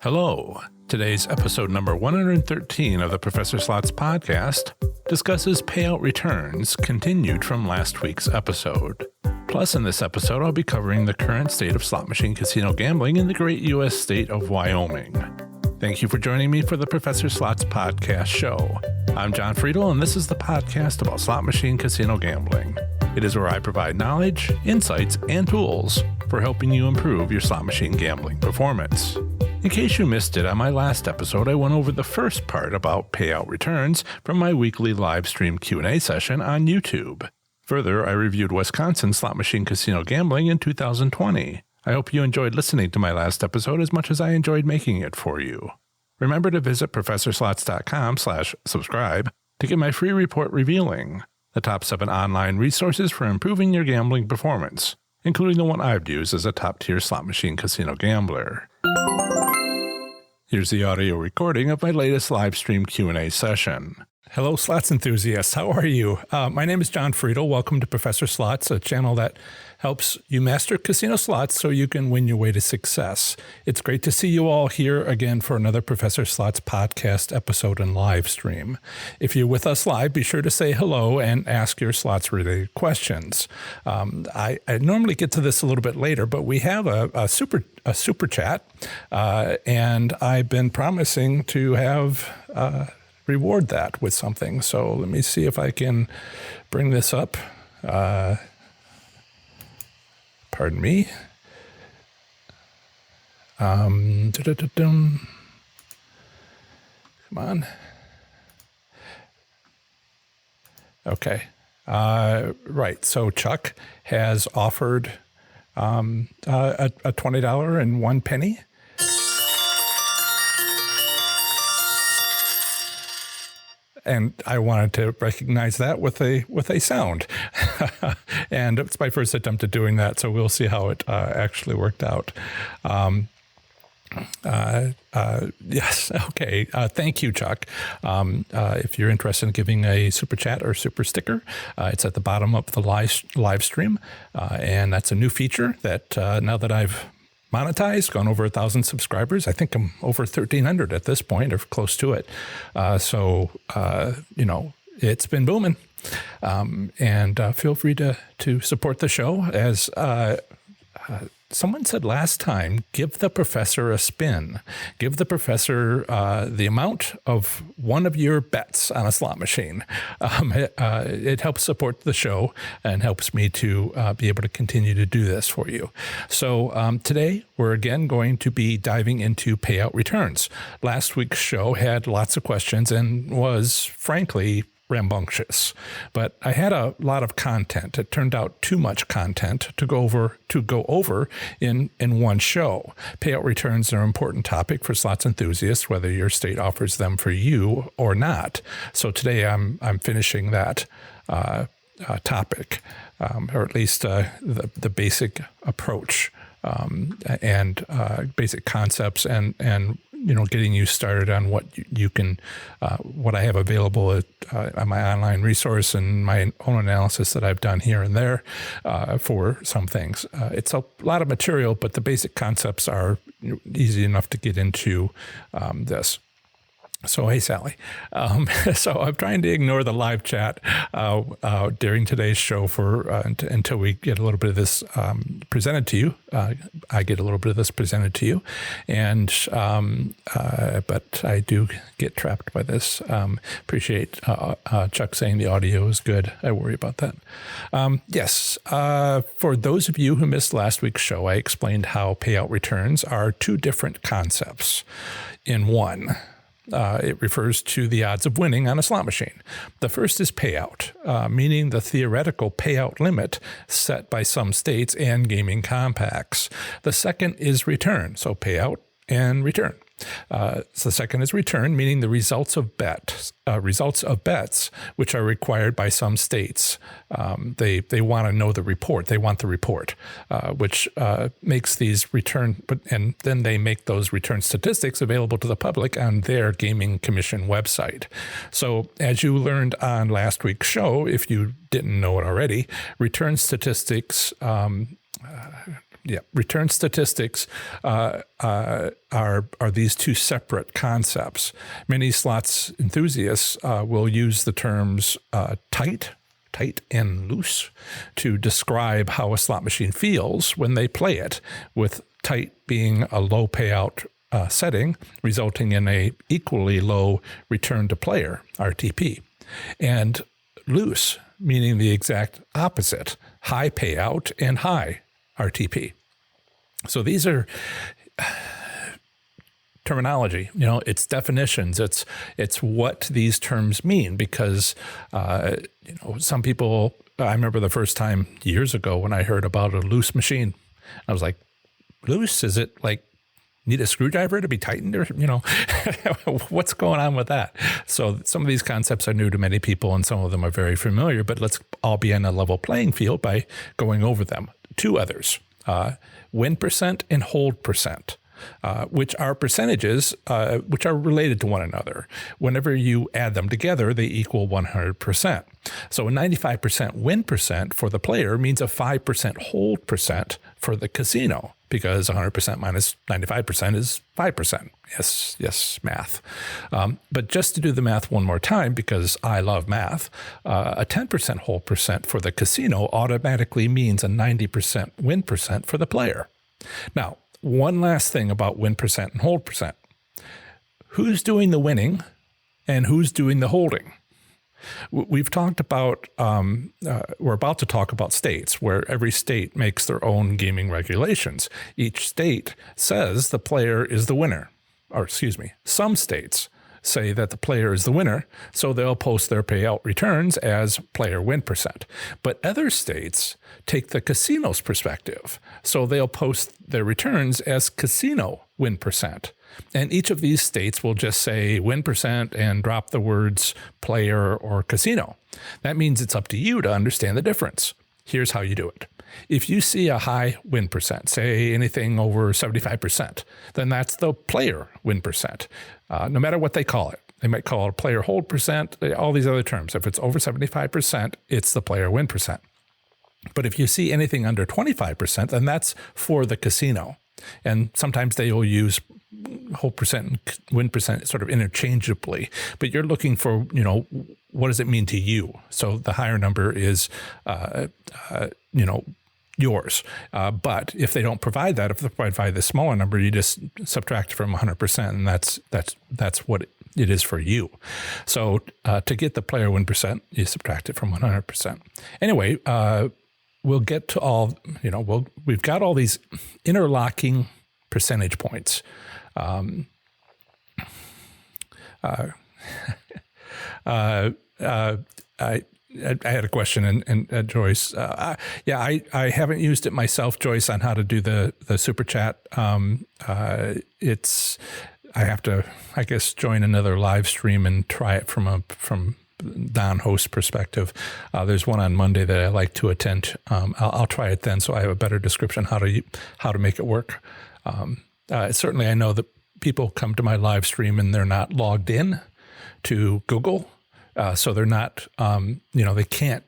Hello. Today's episode number 113 of the Professor Slots podcast discusses payout returns continued from last week's episode. Plus, in this episode, I'll be covering the current state of slot machine casino gambling in the great U.S. state of Wyoming. Thank you for joining me for the Professor Slots podcast show. I'm John Friedel, and this is the podcast about slot machine casino gambling. It is where I provide knowledge, insights, and tools for helping you improve your slot machine gambling performance. In case you missed it, on my last episode, I went over the first part about payout returns from my weekly live stream Q&A session on YouTube. Further, I reviewed Wisconsin slot machine casino gambling in 2020. I hope you enjoyed listening to my last episode as much as I enjoyed making it for you. Remember to visit professorslots.com/subscribe to get my free report revealing the top 7 online resources for improving your gambling performance, including the one I've used as a top-tier slot machine casino gambler. Here's the audio recording of my latest live stream Q&A session. Hello, slots enthusiasts. How are you? My name is John Friedel. Welcome to Professor Slots, a channel that helps you master casino slots so you can win your way to success. It's great to see you all here again for another Professor Slots podcast episode and live stream. If you're with us live, be sure to say hello and ask your slots-related questions. I normally get to this a little bit later, but we have a super chat, and I've been promising to have reward that with something. So let me see if I can bring this up. Pardon me. Come on. Okay. Right. So Chuck has offered a $20.01. And I wanted to recognize that with a sound. And it's my first attempt at doing that, so we'll see how it actually worked out. Yes, okay. Thank you, Chuck. If you're interested in giving a super chat or super sticker, it's at the bottom of the live stream. And that's a new feature that now that I've monetized, gone over 1,000 subscribers. I think I'm over 1,300 at this point, or close to it. So it's been booming. And feel free to support the show. As someone said last time, give the professor a spin. Give the professor the amount of one of your bets on a slot machine. It helps support the show and helps me to be able to continue to do this for you. So today, we're again going to be diving into payout returns. Last week's show had lots of questions and was, frankly, rambunctious, but I had a lot of content. It turned out too much content to go over in one show. Payout returns are an important topic for slots enthusiasts, whether your state offers them for you or not. So today I'm finishing that topic, or at least the basic approach and basic concepts and getting you started on what you can, what I have available on my online resource and my own analysis that I've done here and there for some things. It's a lot of material, but the basic concepts are easy enough to get into this. So, hey, Sally. So I'm trying to ignore the live chat during today's show until we get a little bit of this presented to you. I get a little bit of this presented to you, and but I do get trapped by this. Appreciate Chuck saying the audio is good. I worry about that. Yes, for those of you who missed last week's show, I explained how payout returns are two different concepts in one. It refers to the odds of winning on a slot machine. The first is payout, meaning the theoretical payout limit set by some states and gaming compacts. The second is return, so payout and return. So the second is return, meaning the results of bets, which are required by some states. They want to know the report. They want the report, which makes these return, and then they make those return statistics available to the public on their gaming commission website. So as you learned on last week's show, if you didn't know it already, return statistics Return statistics are these two separate concepts. Many slots enthusiasts will use the terms tight and loose to describe how a slot machine feels when they play it, with tight being a low payout setting, resulting in a equally low return to player, RTP, and loose meaning the exact opposite, high payout and high RTP. So these are terminology, it's definitions, it's what these terms mean, because some people, I remember the first time years ago when I heard about a loose machine, I was like, loose? Is it like need a screwdriver to be tightened, or what's going on with that? So some of these concepts are new to many people and some of them are very familiar, but let's all be on a level playing field by going over them. Two others, win percent and hold percent. Which are percentages which are related to one another. Whenever you add them together, they equal 100%. So a 95% win percent for the player means a 5% hold percent for the casino, because 100% minus 95% is 5%. Yes, math. But just to do the math one more time, because I love math, a 10% hold percent for the casino automatically means a 90% win percent for the player. Now, one last thing about win percent and hold percent. Who's doing the winning and who's doing the holding? We've talked about, we're about to talk about states, where every state makes their own gaming regulations. Each state says the player is the winner, or some states say that the player is the winner, so they'll post their payout returns as player win percent. But other states take the casino's perspective, so they'll post their returns as casino win percent. And each of these states will just say win percent and drop the words player or casino. That means it's up to you to understand the difference. Here's how you do it. If you see a high win percent, say anything over 75%, then that's the player win percent, no matter what they call it. They might call it a player hold percent, all these other terms. If it's over 75%, it's the player win percent. But if you see anything under 25%, then that's for the casino. And sometimes they will use hold percent and win percent sort of interchangeably, but you're looking for, what does it mean to you? So the higher number is, yours. But if they don't provide that, if they provide the smaller number, you just subtract from 100%, and that's what it is for you. So to get the player win percent, you subtract it from 100%. Anyway, we'll get to all, we've got all these interlocking percentage points. I had a question, and Joyce, I haven't used it myself, Joyce, on how to do the super chat. I have to, I guess, join another live stream and try it from non-host perspective. There's one on Monday that I like to attend. I'll try it then, so I have a better description how to make it work. Certainly, I know that people come to my live stream and they're not logged in to Google, so they're not. They can't.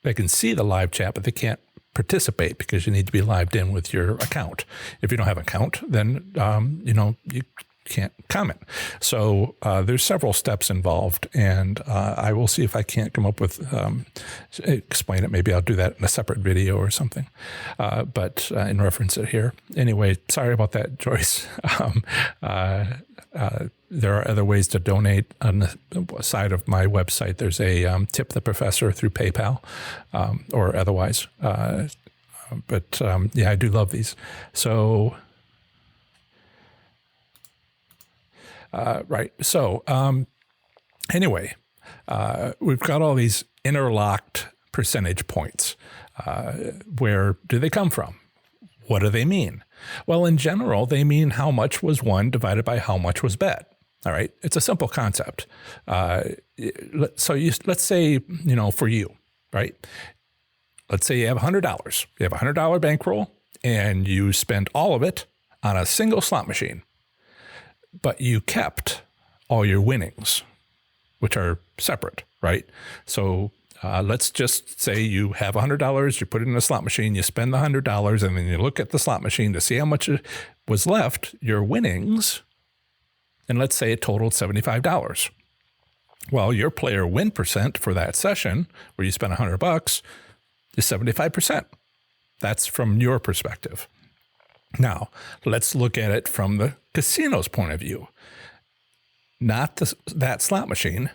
They can see the live chat, but they can't participate because you need to be logged in with your account. If you don't have an account, then you can't comment. So there's several steps involved, and I will see if I can't come up with explain it. Maybe I'll do that in a separate video or something, but in reference it here. Anyway, sorry about that, Joyce. There are other ways to donate on the side of my website. There's a tip the professor through PayPal or otherwise. But I do love these. So. Right. So anyway, we've got all these interlocked percentage points. Where do they come from? What do they mean? Well, in general, they mean how much was won divided by how much was bet. All right. It's a simple concept. So let's say, for you, right? Let's say you have $100. You have a $100 bankroll and you spend all of it on a single slot machine. But you kept all your winnings, which are separate, right? So Let's just say you have $100, you put it in a slot machine, you spend the $100, and then you look at the slot machine to see how much was left, your winnings, and let's say it totaled $75. Well, your player win percent for that session where you spent $100 is 75%. That's from your perspective. Now, let's look at it from the casino's point of view. Not that slot machine,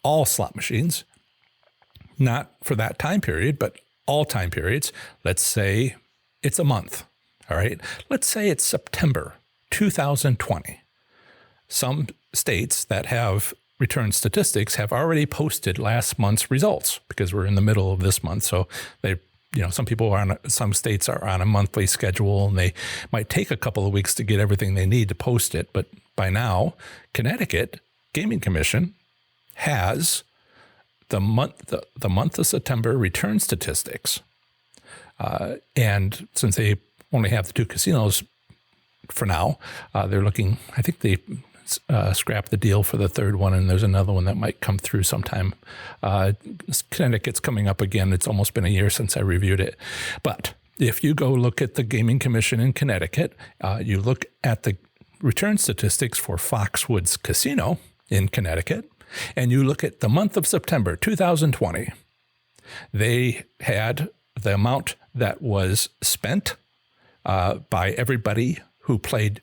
all slot machines, not for that time period, but all time periods. Let's say it's a month, all right? Let's say it's September 2020. Some states that have return statistics have already posted last month's results because we're in the middle of this month. So some states are on a monthly schedule and they might take a couple of weeks to get everything they need to post it. But by now, Connecticut Gaming Commission has the month of September return statistics. And since they only have the two casinos for now, they're looking, I think they scrap the deal for the third one, and there's another one that might come through sometime. Connecticut's coming up again. It's almost been a year since I reviewed it. But if you go look at the Gaming Commission in Connecticut, you look at the return statistics for Foxwoods Casino in Connecticut, and you look at the month of September 2020, they had the amount that was spent by everybody who played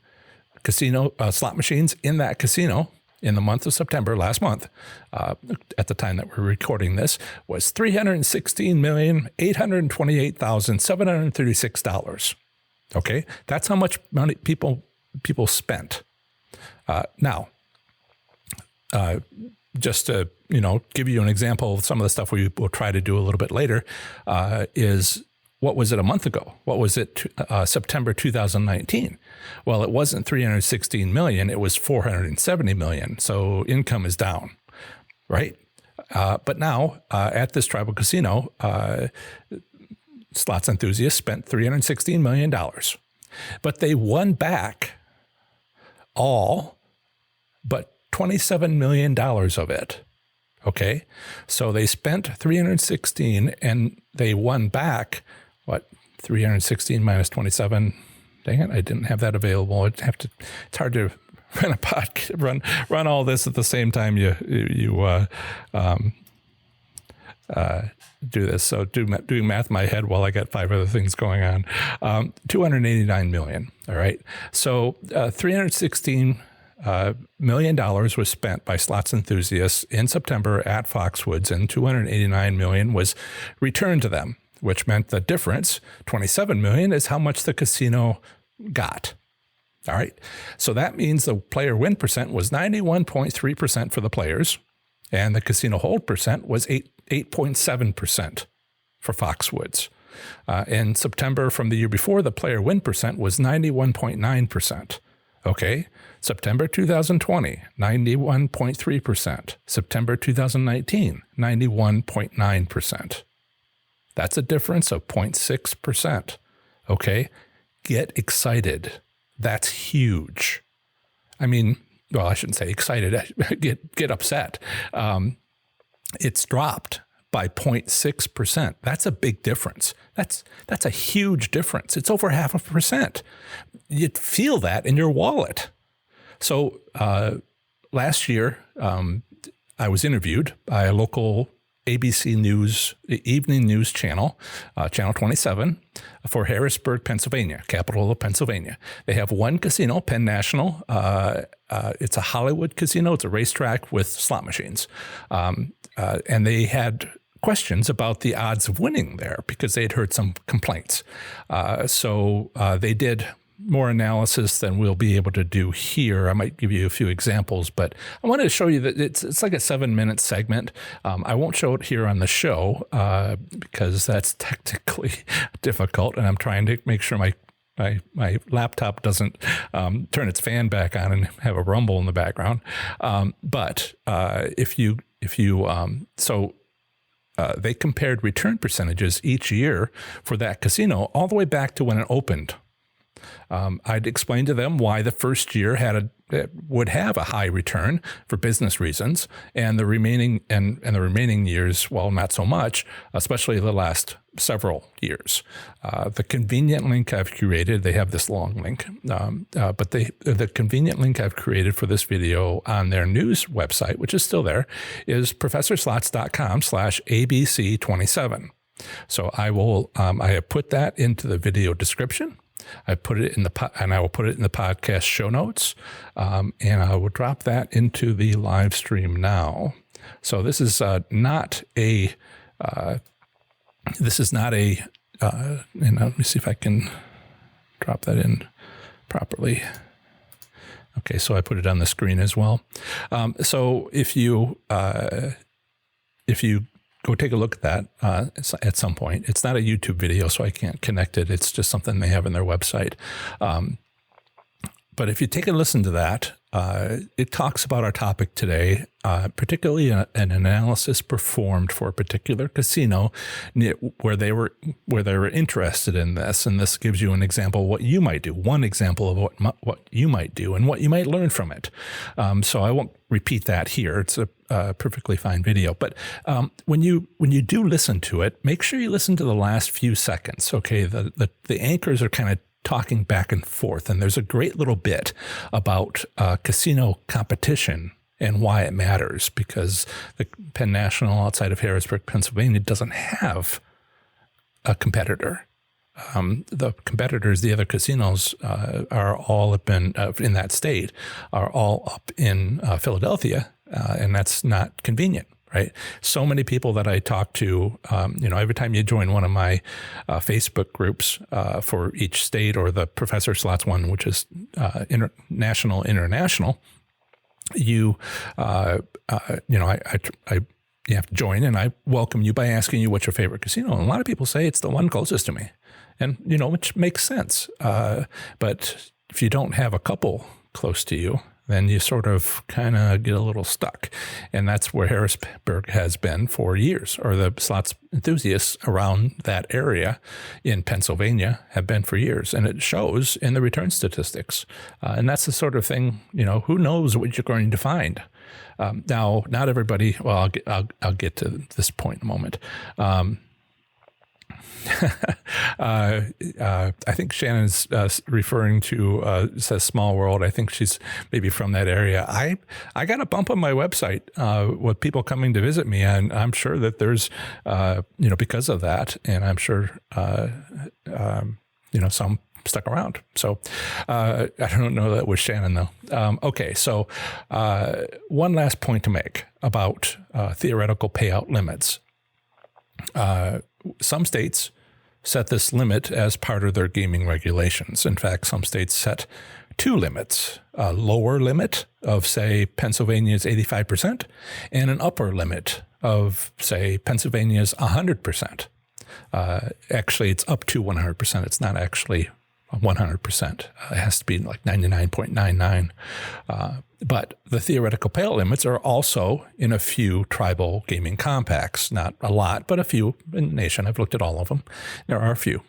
casino slot machines in that casino in the month of September last month, at the time that we're recording this, was $316,828,736. Okay, that's how much money people spent. Now, just to give you an example of some of the stuff we will try to do a little bit later, is what was it a month ago? What was it September 2019? Well, it wasn't 316 million, it was 470 million. So income is down, right? But now at this tribal casino, slots enthusiasts spent $316 million. But they won back all but $27 million of it. Okay, so they spent 316 and they won back, 316 minus 27. Dang it, I didn't have that available. It's hard to run a podcast, run all this at the same time you do this. So doing math in my head while I got 5 other things going on. $289 million. All right, so $316 $1 million was spent by slots enthusiasts in September at Foxwoods, and $289 million was returned to them, which meant the difference, $27 million, is how much the casino got. All right. So that means the player win percent was 91.3% for the players, and the casino hold percent was 8.7% for Foxwoods. In September from the year before, the player win percent was 91.9%. Okay. September 2020, 91.3%. September 2019, 91.9%. That's a difference of 0.6%. Okay. Get excited. That's huge. I mean, well, I shouldn't say excited. Get upset. It's dropped by 0.6%. That's a big difference. That's a huge difference. It's over 0.5%. You'd feel that in your wallet. So last year, I was interviewed by a local ABC News evening news channel, Channel 27, for Harrisburg, Pennsylvania, capital of Pennsylvania. They have one casino, Penn National. It's a Hollywood casino. It's a racetrack with slot machines. And they had questions about the odds of winning there because they had heard some complaints. So they did more analysis than we'll be able to do here. I might give you a few examples, but I wanted to show you that it's like a 7-minute segment. I won't show it here on the show because that's technically difficult, and I'm trying to make sure my laptop doesn't turn its fan back on and have a rumble in the background. But they compared return percentages each year for that casino all the way back to when it opened. I'd explain to them why the first year would have a high return for business reasons, and the remaining years, well, not so much, especially the last several years. The convenient link I've curated, they have this long link, but the convenient link I've created for this video on their news website, which is still there, is professorslots.com/ABC27. So I have put that into the video description. I put it and I will put it in the podcast show notes, and I will drop that into the live stream now. So this is not a. And let me see if I can drop that in properly. Okay, so I put it on the screen as well. So if you go take a look at that at some point. It's not a YouTube video, so I can't connect it. It's just something they have in their website. But if you take a listen to that, it talks about our topic today, particularly an analysis performed for a particular casino where they were interested in this. And this gives you an example of what you might do, one example of what you might do and what you might learn from it. So I won't repeat that here. It's a perfectly fine video. But when you do listen to it, make sure you listen to the last few seconds. Okay, the anchors are kind of talking back and forth. And there's a great little bit about casino competition and why it matters, because the Penn National outside of Harrisburg, Pennsylvania, doesn't have a competitor. The competitors, the other casinos, are all up in that state, are all up in Philadelphia, and that's not convenient. Right. So many people that I talk to, every time you join one of my Facebook groups for each state, or the Professor Slots one, which is international, you have to join, and I welcome you by asking you what's your favorite casino. And a lot of people say it's the one closest to me, and which makes sense. But if you don't have a couple close to you, then you sort of kind of get a little stuck. And that's where Harrisburg has been for years, or the slots enthusiasts around that area in Pennsylvania have been for years. And it shows in the return statistics. And that's the sort of thing, who knows what you're going to find. Now, not everybody, well, I'll get to this point in a moment. I think Shannon's referring to says Small World. I think she's maybe from that area. I got a bump on my website with people coming to visit me, and I'm sure that there's because of that, and I'm sure some stuck around. So I don't know that was Shannon though. Okay, so one last point to make about theoretical payout limits. Some states set this limit as part of their gaming regulations. In fact, some states set two limits, a lower limit of, say, Pennsylvania's 85% and an upper limit of, say, Pennsylvania's 100%. Actually, it's up to 100%. It's not actually 100%. It has to be like 99.99. But the theoretical payout limits are also in a few tribal gaming compacts. Not a lot, but a few in the nation. I've looked at all of them. There are a few.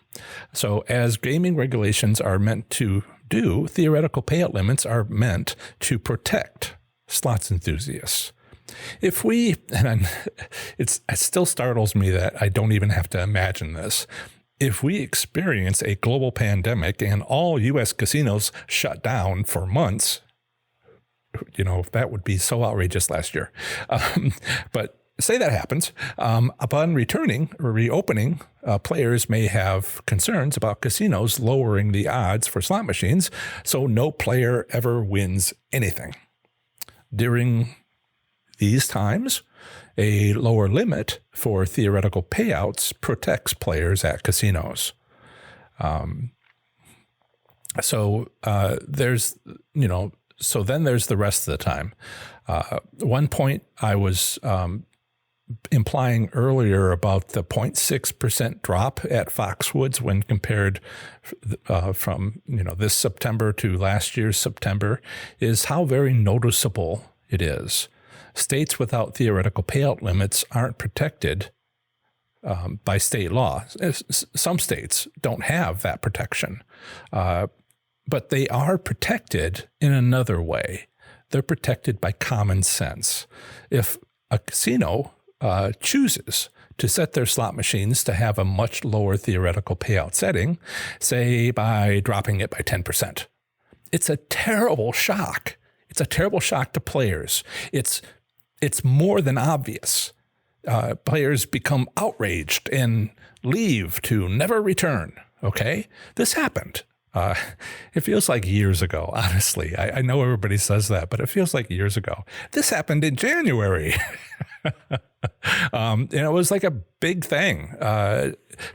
So as gaming regulations are meant to do, theoretical payout limits are meant to protect slots enthusiasts. If we, and it still startles me that I don't even have to imagine this, if we experience a global pandemic and all U.S. casinos shut down for months, that would be so outrageous last year. But say that happens. Upon returning or reopening, players may have concerns about casinos lowering the odds for slot machines, so no player ever wins anything. During these times, a lower limit for theoretical payouts protects players at casinos. So then there's the rest of the time. One point I was implying earlier about the 0.6% drop at Foxwoods when compared from this September to last year's September is how very noticeable it is. States without theoretical payout limits aren't protected by state law. Some states don't have that protection. But they are protected in another way. They're protected by common sense. If a casino chooses to set their slot machines to have a much lower theoretical payout setting, say by dropping it by 10%, it's a terrible shock. It's a terrible shock to players. It's more than obvious. Players become outraged and leave to never return. Okay? This happened. It feels like years ago, honestly. I know everybody says that, but it feels like years ago. This happened in January. And it was like a big thing.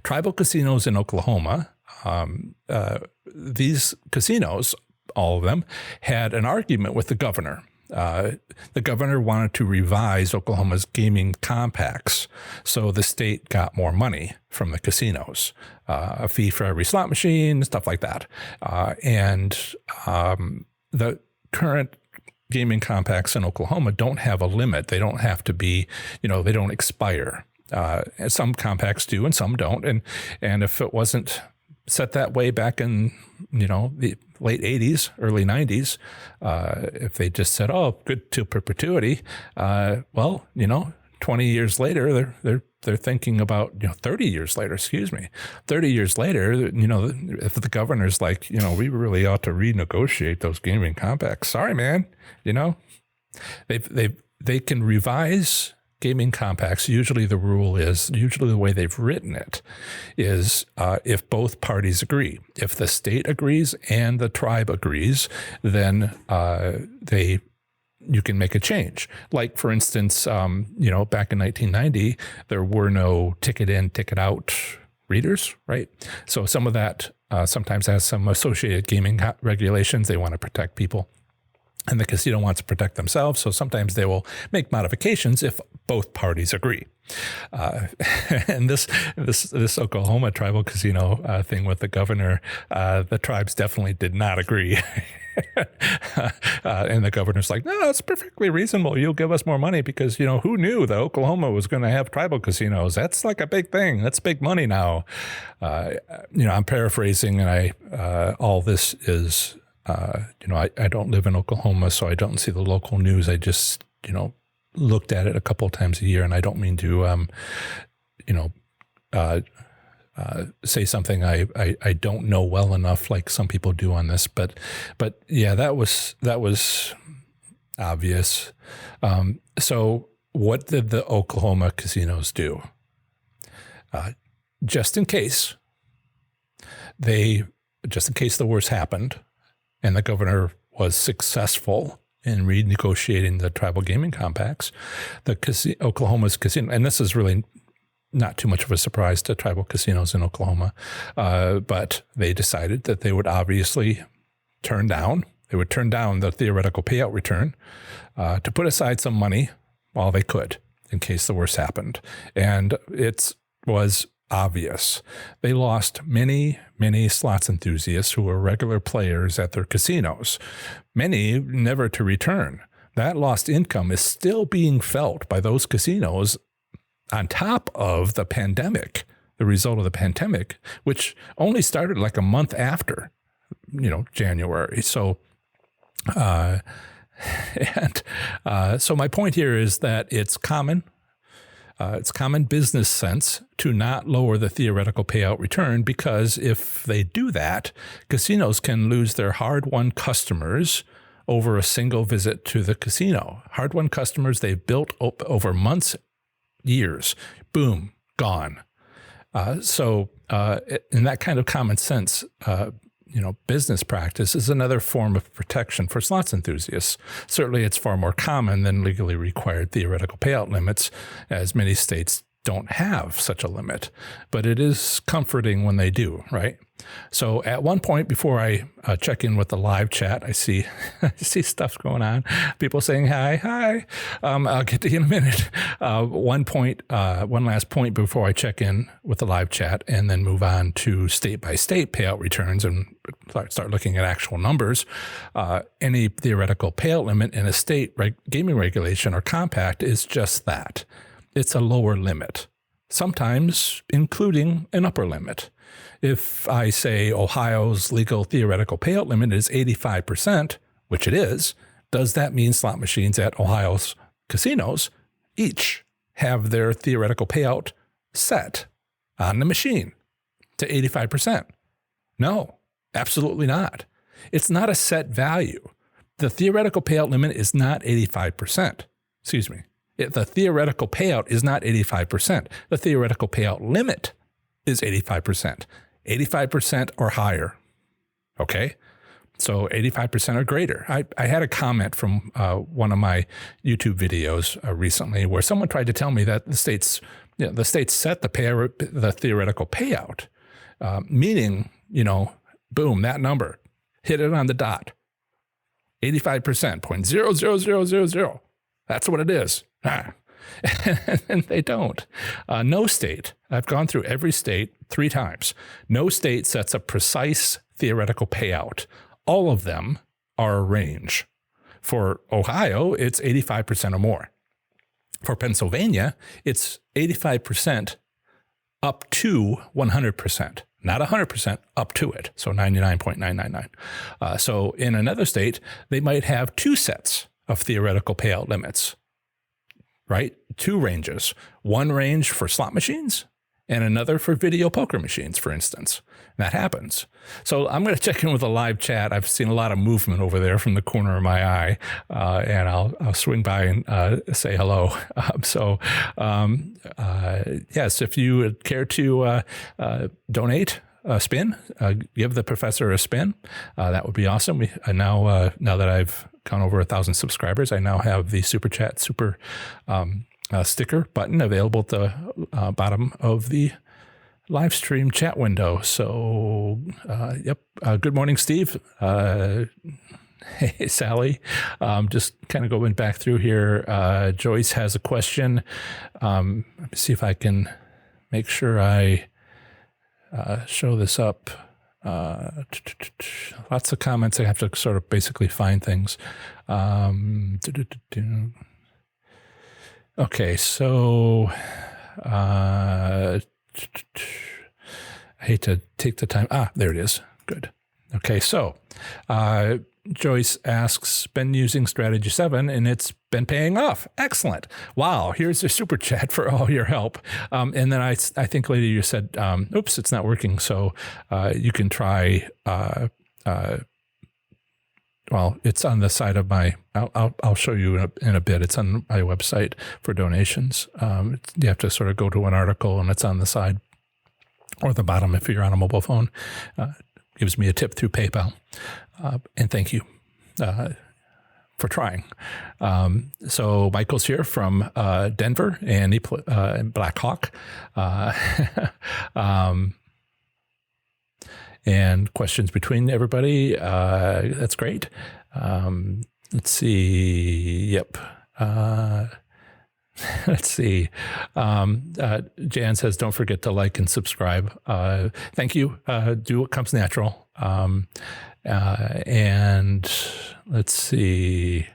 Tribal casinos in Oklahoma, these casinos, all of them, had an argument with the governor. The governor wanted to revise Oklahoma's gaming compacts, so the state got more money from the casinos, a fee for every slot machine, stuff like that. The current gaming compacts in Oklahoma don't have a limit. They don't have to be, they don't expire. Some compacts do and some don't. And if it wasn't set that way back in, the late 80s, early 90s, if they just said, oh, good till perpetuity, 20 years later, they're thinking about, 30 years later, 30 years later, if the governor's like, we really ought to renegotiate those gaming compacts. Sorry, man, they can revise gaming compacts. Usually the way they've written it is if both parties agree. If the state agrees and the tribe agrees, then you can make a change. Like, for instance, back in 1990, there were no ticket in, ticket out readers, right? So some of that sometimes has some associated gaming regulations. They want to protect people. And the casino wants to protect themselves, so sometimes they will make modifications if both parties agree. And this Oklahoma tribal casino thing with the governor, the tribes definitely did not agree. And the governor's like, no, it's perfectly reasonable. You'll give us more money because, who knew that Oklahoma was going to have tribal casinos? That's like a big thing. That's big money now. I'm paraphrasing, and all this is. I don't live in Oklahoma, so I don't see the local news. I just, looked at it a couple of times a year, and I don't mean to, say something I don't know well enough, like some people do on this. But yeah, that was obvious. So what did the Oklahoma casinos do? Just in case the worst happened, and the governor was successful in renegotiating the tribal gaming compacts, Oklahoma's casino, and this is really not too much of a surprise to tribal casinos in Oklahoma, but they decided that they would obviously turn down the theoretical payout return to put aside some money while they could in case the worst happened. And it was obvious. They lost many, many slots enthusiasts who were regular players at their casinos, many never to return. That lost income is still being felt by those casinos on top of the pandemic, the result of the pandemic, which only started like a month after, January. So, so my point here is that it's common business sense to not lower the theoretical payout return, because if they do that, casinos can lose their hard-won customers over a single visit to the casino. Hard-won customers they've built over months, years, boom, gone. So in that kind of common sense, business practice is another form of protection for slots enthusiasts. Certainly, it's far more common than legally required theoretical payout limits, as many states don't have such a limit. But it is comforting when they do, right? So at one point, before I check in with the live chat, I see stuff going on. People saying hi. I'll get to you in a minute. One last point before I check in with the live chat, and then move on to state-by-state payout returns and start looking at actual numbers. Any theoretical payout limit in a state gaming regulation or compact is just that. It's a lower limit. sometimes including an upper limit. If I say Ohio's legal theoretical payout limit is 85%, which it is, does that mean slot machines at Ohio's casinos each have their theoretical payout set on the machine to 85%? No, absolutely not. It's not a set value. The theoretical payout limit is not 85%. Excuse me. The theoretical payout is not 85%. The theoretical payout limit is 85%. 85% or higher. Okay? So 85% or greater. I had a comment from one of my YouTube videos recently where someone tried to tell me that the states set the theoretical payout, meaning, boom, that number, hit it on the dot. 85%, 0.00000. That's what it is. And they don't. No state, I've gone through every state 3 times. No state sets a precise theoretical payout. All of them are a range. For Ohio, it's 85% or more. For Pennsylvania, it's 85% up to 100%. Not 100%, up to it. So 99.999. So in another state, they might have 2 sets of theoretical payout limits, right? 2 ranges. One range for slot machines and another for video poker machines, for instance. That happens. So I'm going to check in with a live chat. I've seen a lot of movement over there from the corner of my eye, and I'll swing by and say hello. Yes, if you would care to donate a spin, give the professor a spin, that would be awesome. Now that I've gone over 1,000 subscribers, I now have the Super Chat sticker button available at the bottom of the live stream chat window. So, good morning, Steve. Hey, Sally. Just kind of going back through here. Joyce has a question. Let me see if I can make sure I show this up. Lots of comments. I have to sort of basically find things. Okay, so I hate to take the time. There it is. Good. Okay, so Joyce asks, been using Strategy 7 and it's been paying off. Excellent. Wow, here's a super chat for all your help. And then I think later you said, oops, it's not working. So you can try, well, it's on the side of my, I'll show you in a bit. It's on my website for donations. You have to sort of go to an article and it's on the side or the bottom if you're on a mobile phone. Gives me a tip through PayPal. And thank you for trying. So Michael's here from Denver and he Black Hawk. And questions between everybody. That's great. Let's see. Yep. Let's see. Jan says, don't forget to like and subscribe. Thank you. Do what comes natural. And let's see.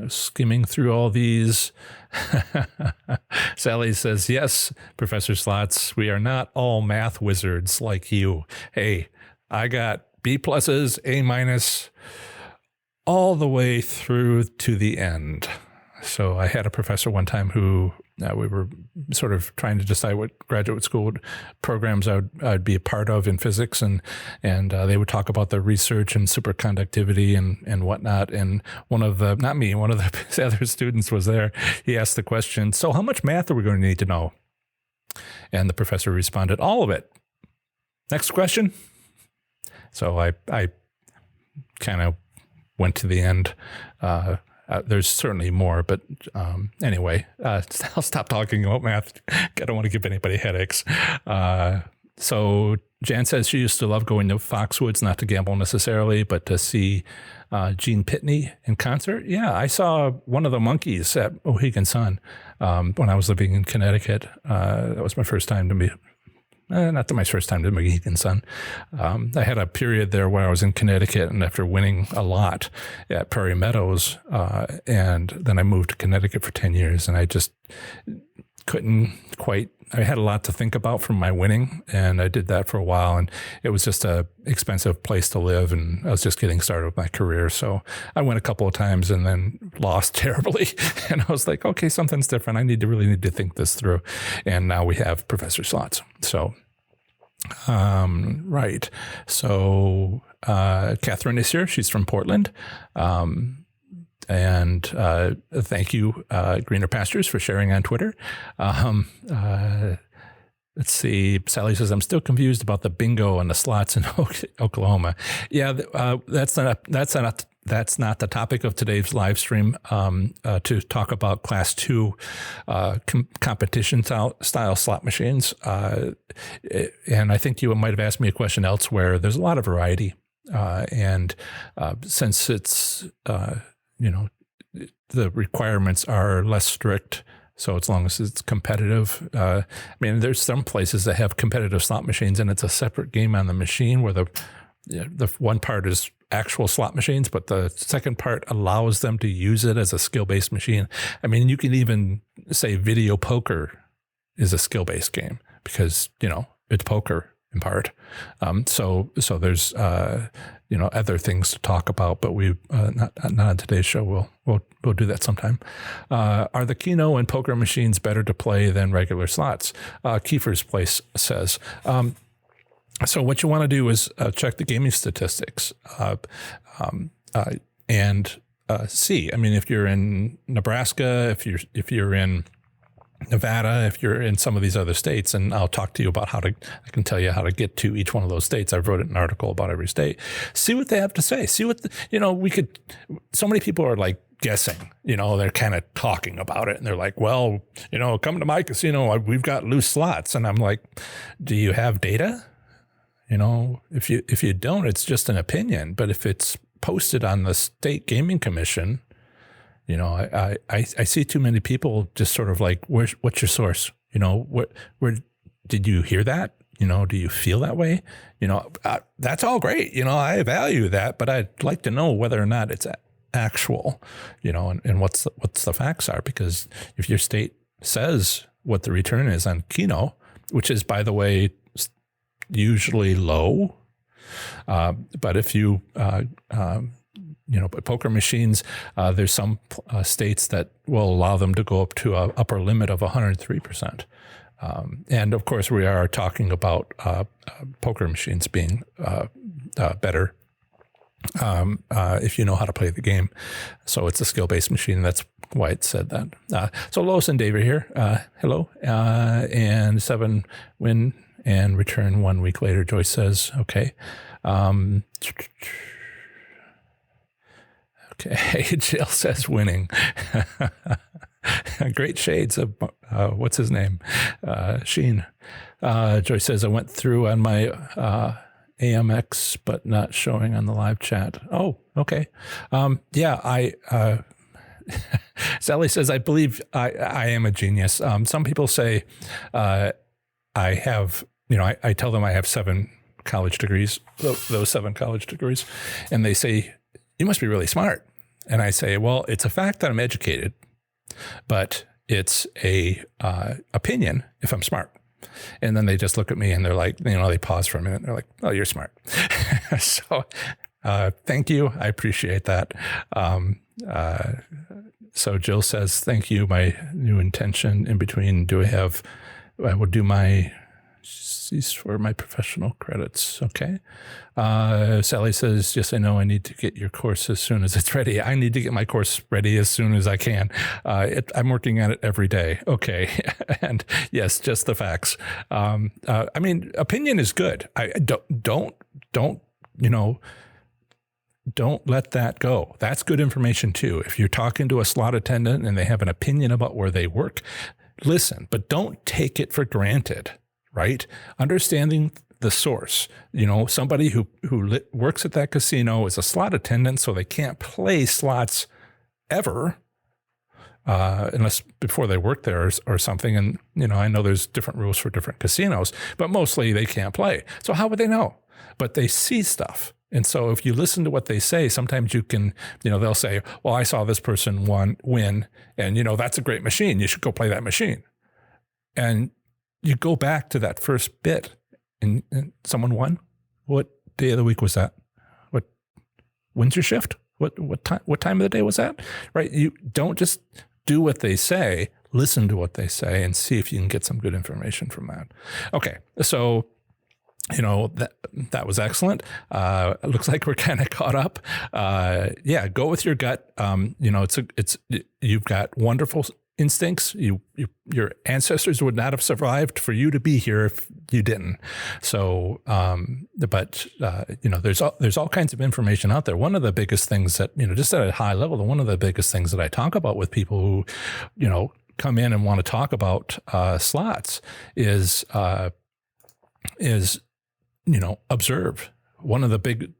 Skimming through all these. Sally says, yes, Professor Slots, we are not all math wizards like you. Hey, I got B pluses, A minus, all the way through to the end. So I had a professor one time who we were sort of trying to decide what graduate school programs I'd be a part of in physics, and they would talk about the research and superconductivity and whatnot. And one of the, not me, one of the other students was there. He asked the question, so how much math are we going to need to know? And the professor responded, all of it. Next question. So I kind of went to the end. There's certainly more, but anyway, I'll stop talking about math. I don't want to give anybody headaches. So Jan says she used to love going to Foxwoods, not to gamble necessarily, but to see Gene Pitney in concert. Yeah, I saw one of the Monkees at Mohegan Sun when I was living in Connecticut. That was my first time to not my first time to Mohegan Sun. I had a period there where I was in Connecticut, and after winning a lot at Prairie Meadows, and then I moved to Connecticut for 10 years, and I just couldn't quite. I had a lot to think about from my winning, and I did that for a while, and it was just a expensive place to live, and I was just getting started with my career. So I went a couple of times and then lost terribly, and I was like, okay, something's different. I really need to think this through. And now we have Professor Slots. So, right. So Catherine is here. She's from Portland. And thank you, Greener Pastures, for sharing on Twitter. Let's see. Sally says, I'm still confused about the bingo and the slots in Oklahoma. Yeah, that's not the topic of today's live stream, to talk about Class 2 competition style slot machines. And I think you might have asked me a question elsewhere. There's a lot of variety. And since it's... the requirements are less strict. So as long as it's competitive, I mean, there's some places that have competitive slot machines, and it's a separate game on the machine where the one part is actual slot machines, but the second part allows them to use it as a skill-based machine. I mean, you can even say video poker is a skill-based game because, it's poker in part. So there's, other things to talk about, but we not on today's show. We'll do that sometime. Are the Keno and poker machines better to play than regular slots? Kiefer's Place says. So what you want to do is check the gaming statistics and see. I mean, if you're in Nebraska, if you're in Nevada, if you're in some of these other states, and I'll talk to you about I can tell you how to get to each one of those states. I've wrote an article about every state. See what they have to say. See what, so many people are like guessing, they're kind of talking about it, and they're like, well, come to my casino, we've got loose slots. And I'm like, do you have data? If you don't, it's just an opinion. But if it's posted on the state gaming commission, I see too many people just sort of like, what's your source? Where did you hear that? Do you feel that way? That's all great. I value that, but I'd like to know whether or not it's actual, and what's the facts are, because if your state says what the return is on Keno, which is, by the way, usually low, but if you, but poker machines, there's some states that will allow them to go up to an upper limit of 103%. And of course, we are talking about poker machines being better if you know how to play the game. So it's a skill-based machine. That's why it said that. So Lois and Dave are here. Hello. And 7 win and return 1 week later, Joyce says, okay. Okay, Jill says winning. Great shades of, what's his name? Sheen. Joyce says, I went through on my AMX, but not showing on the live chat. Oh, okay. Sally says, I believe I am a genius. Some people say I have, I tell them I have 7 college degrees, those 7 college degrees, and they say, you must be really smart. And I say, well, it's a fact that I'm educated, but it's a opinion if I'm smart. And then they just look at me and they're like, they pause for a minute. And they're like, oh, you're smart. So thank you. I appreciate that. So Jill says, thank you. My new intention in between, I will do my C's for my professional credits. Okay. Sally says, yes, I know I need to get your course as soon as it's ready. I need to get my course ready as soon as I can. I'm working on it every day. Okay. And yes, just the facts. I mean, opinion is good. Don't let that go. That's good information too. If you're talking to a slot attendant and they have an opinion about where they work, listen, but don't take it for granted. Right? Understanding the source, somebody who works at that casino is a slot attendant, so they can't play slots ever. unless before they work there or something. And, I know there's different rules for different casinos, but mostly they can't play. So how would they know? But they see stuff. And so if you listen to what they say, sometimes you can, they'll say, well, I saw this person win, and, that's a great machine. You should go play that machine. And you go back to that first bit and someone won. What day of the week was that? When's your shift? What time of the day was that? Right? You don't just do what they say, listen to what they say and see if you can get some good information from that. Okay. So, that was excellent. It looks like we're kind of caught up. Go with your gut. You've got wonderful instincts. Your ancestors would not have survived for you to be here if you didn't. So, there's all kinds of information out there. One of the biggest things that, just at a high level, one of the biggest things that I talk about with people who, come in and want to talk about slots is observe. One of the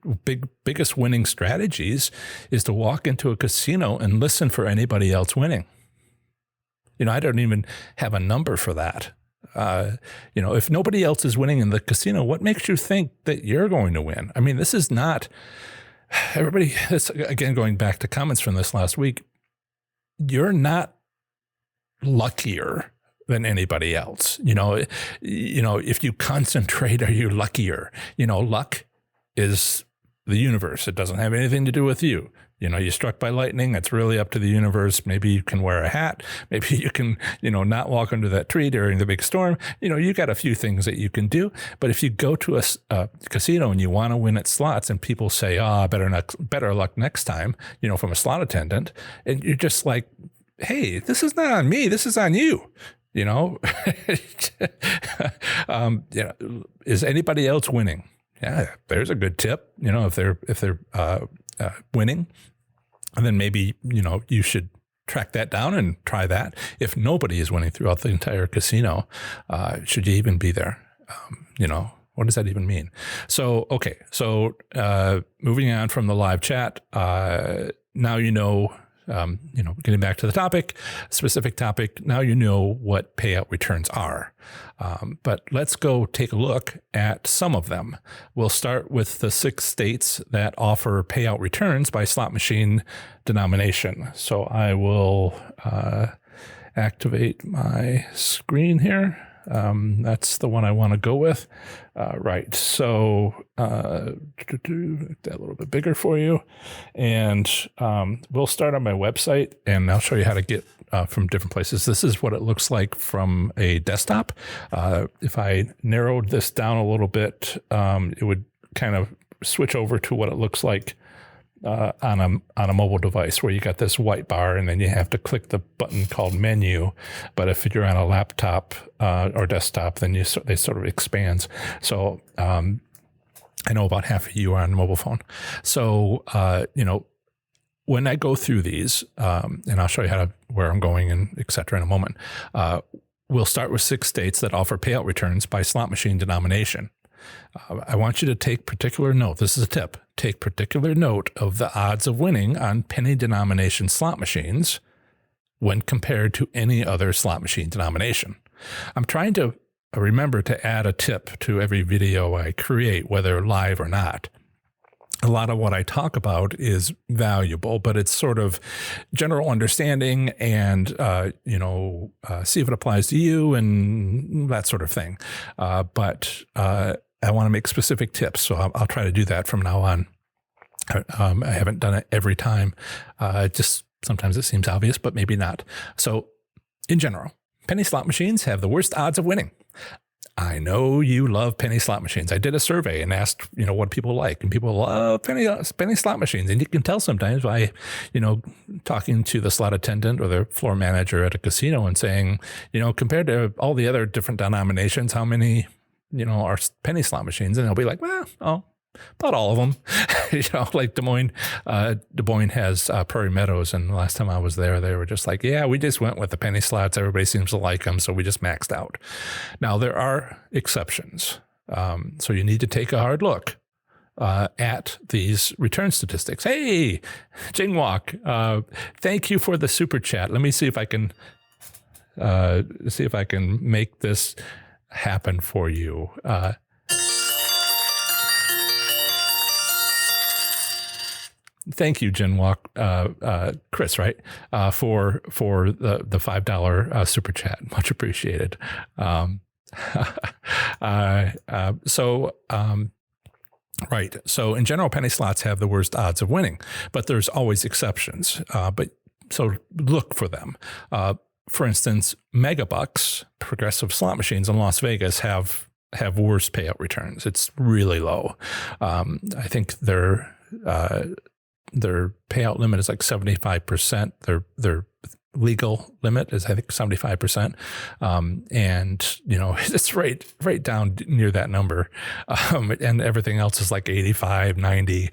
biggest winning strategies is to walk into a casino and listen for anybody else winning. I don't even have a number for that. If nobody else is winning in the casino, what makes you think that you're going to win? I mean, this is not everybody. This, again, going back to comments from this last week, you're not luckier than anybody else. If you concentrate, are you luckier? Luck is the universe. It doesn't have anything to do with you. You're struck by lightning. It's really up to the universe. Maybe you can wear a hat. Maybe you can, not walk under that tree during the big storm. You got a few things that you can do. But if you go to a casino and you want to win at slots and people say, better luck next time, from a slot attendant, and you're just like, hey, this is not on me. This is on you. Is anybody else winning? Yeah, there's a good tip. If they're winning, and then maybe you should track that down and try that. If nobody is winning throughout the entire casino, should you even be there? What does that even mean? So okay, so moving on from the live chat, now getting back to the topic, specific topic, now you know what payout returns are. But let's go take a look at some of them. We'll start with the 6 states that offer payout returns by slot machine denomination. So I will activate my screen here. That's the one I want to go with. Right. So make that a little bit bigger for you. And we'll start on my website and I'll show you how to get from different places. This is what it looks like from a desktop. If I narrowed this down a little bit, it would kind of switch over to what it looks like on a mobile device, where you got this white bar and then you have to click the button called menu. But if you're on a laptop or desktop, then they sort of expands. So I know about half of you are on a mobile phone. So when I go through these, and I'll show you where I'm going and et cetera in a moment, we'll start with 6 states that offer payout returns by slot machine denomination. I want you to take particular note. This is a tip. Take particular note of the odds of winning on penny denomination slot machines when compared to any other slot machine denomination. I'm trying to remember to add a tip to every video I create, whether live or not. A lot of what I talk about is valuable, but it's sort of general understanding and, see if it applies to you and that sort of thing. But I want to make specific tips, so I'll try to do that from now on. I haven't done it every time. Just sometimes it seems obvious, but maybe not. So in general, penny slot machines have the worst odds of winning. I know you love penny slot machines. I did a survey and asked, what people like, and people love penny slot machines. And you can tell sometimes by, talking to the slot attendant or the floor manager at a casino and saying, compared to all the other different denominations, how many, are penny slot machines? And they'll be like, well, about all of them. Like Des Moines has Prairie Meadows, and the last time I was there, they were just like, yeah, we just went with the penny slots. Everybody seems to like them, so we just maxed out. Now, there are exceptions, so you need to take a hard look. at these return statistics. Hey, Jingwalk, thank you for the super chat. Let me see if I can make this happen for you. Thank you, Jinwalk, Chris, right, for the $5 super chat. Much appreciated. Right. So in general, penny slots have the worst odds of winning, but there's always exceptions. So look for them. For instance, Megabucks, progressive slot machines in Las Vegas, have worse payout returns. It's really low. I think their payout limit is like 75%. Their legal limit is, I think, 75%. And, it's right down near that number. And everything else is like 85, 90.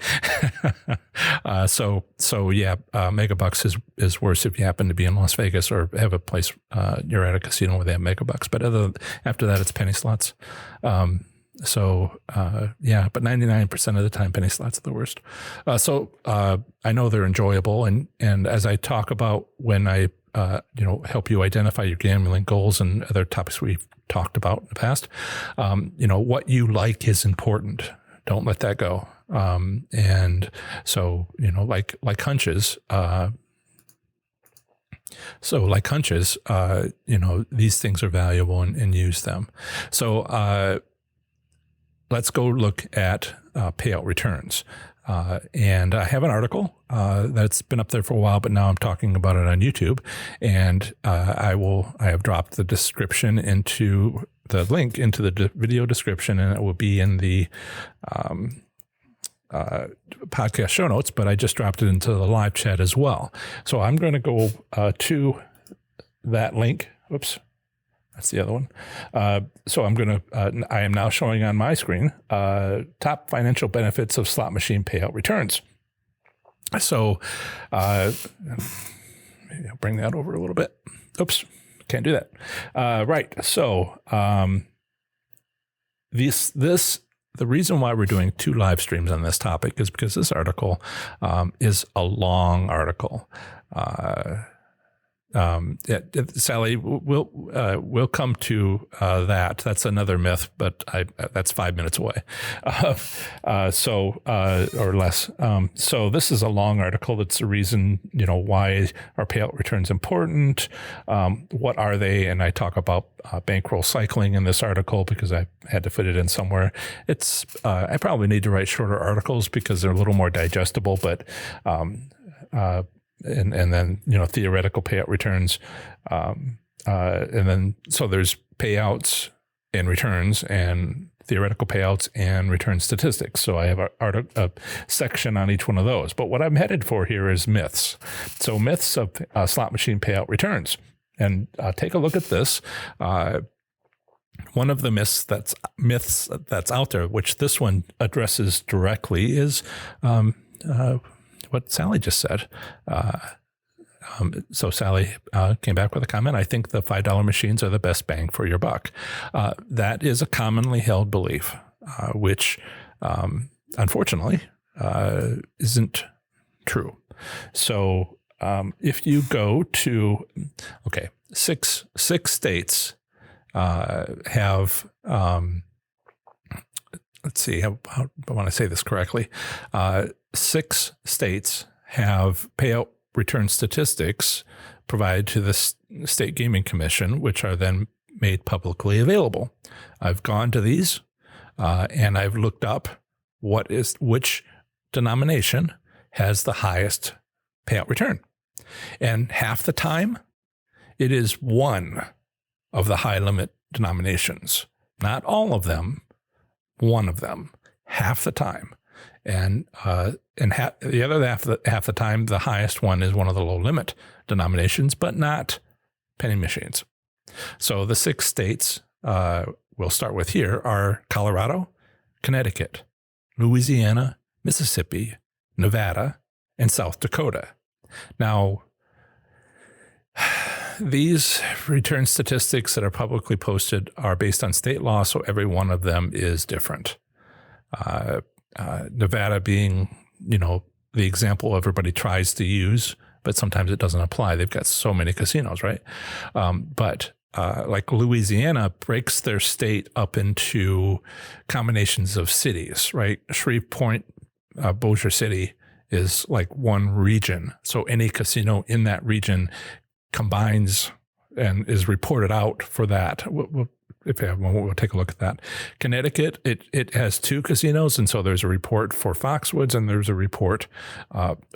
So Megabucks is worse if you happen to be in Las Vegas or have a place, you're at a casino where they have Megabucks. But after that, it's penny slots. But 99% of the time, penny slots are the worst. I know they're enjoyable. And as I talk about when I, help you identify your gambling goals and other topics we've talked about in the past, what you like is important. Don't let that go. And so, like hunches, these things are valuable and use them. So, let's go look at payout returns. And I have an article that's been up there for a while, but now I'm talking about it on YouTube. And I have dropped the description into the link into the video description, and it will be in the podcast show notes, but I just dropped it into the live chat as well. So I'm going to go to that link. Oops. That's the other one. So I am now showing on my screen top financial benefits of slot machine payout returns. So maybe I'll bring that over a little bit. Oops, can't do that. Right. So the reason why we're doing 2 live streams on this topic is because this article is a long article. Sally, we'll come to that. That's another myth, but that's 5 minutes away, or less. So this is a long article. That's the reason, why our payout return's important. What are they? And I talk about bankroll cycling in this article because I had to fit it in somewhere. I probably need to write shorter articles because they're a little more digestible, but and then, theoretical payout returns. And then, so there's payouts and returns and theoretical payouts and return statistics. So I have a section on each one of those. But what I'm headed for here is myths. So myths of slot machine payout returns. And take a look at this. One of the myths that's out there, which this one addresses directly, is what Sally just said. So Sally came back with a comment. I think the $5 machines are the best bang for your buck. That is a commonly held belief, which unfortunately isn't true. So if you go to, six states have, let's see, how I want to say this correctly. 6 states have payout return statistics provided to the State Gaming Commission, which are then made publicly available. I've gone to these and I've looked up which denomination has the highest payout return. And half the time, it is one of the high limit denominations. Not all of them, one of them, half the time. And the other half the time, the highest one is one of the low limit denominations, but not penny machines. So the 6 states we'll start with here are Colorado, Connecticut, Louisiana, Mississippi, Nevada, and South Dakota. Now, these return statistics that are publicly posted are based on state law, so every one of them is different. Nevada being, the example everybody tries to use, but sometimes it doesn't apply. They've got so many casinos, right? But like Louisiana breaks their state up into combinations of cities, right? Shreveport, Bossier City is like one region. So any casino in that region combines and is reported out for that. If you have a moment, we'll take a look at that. Connecticut, it has 2 casinos, and so there's a report for Foxwoods and there's a report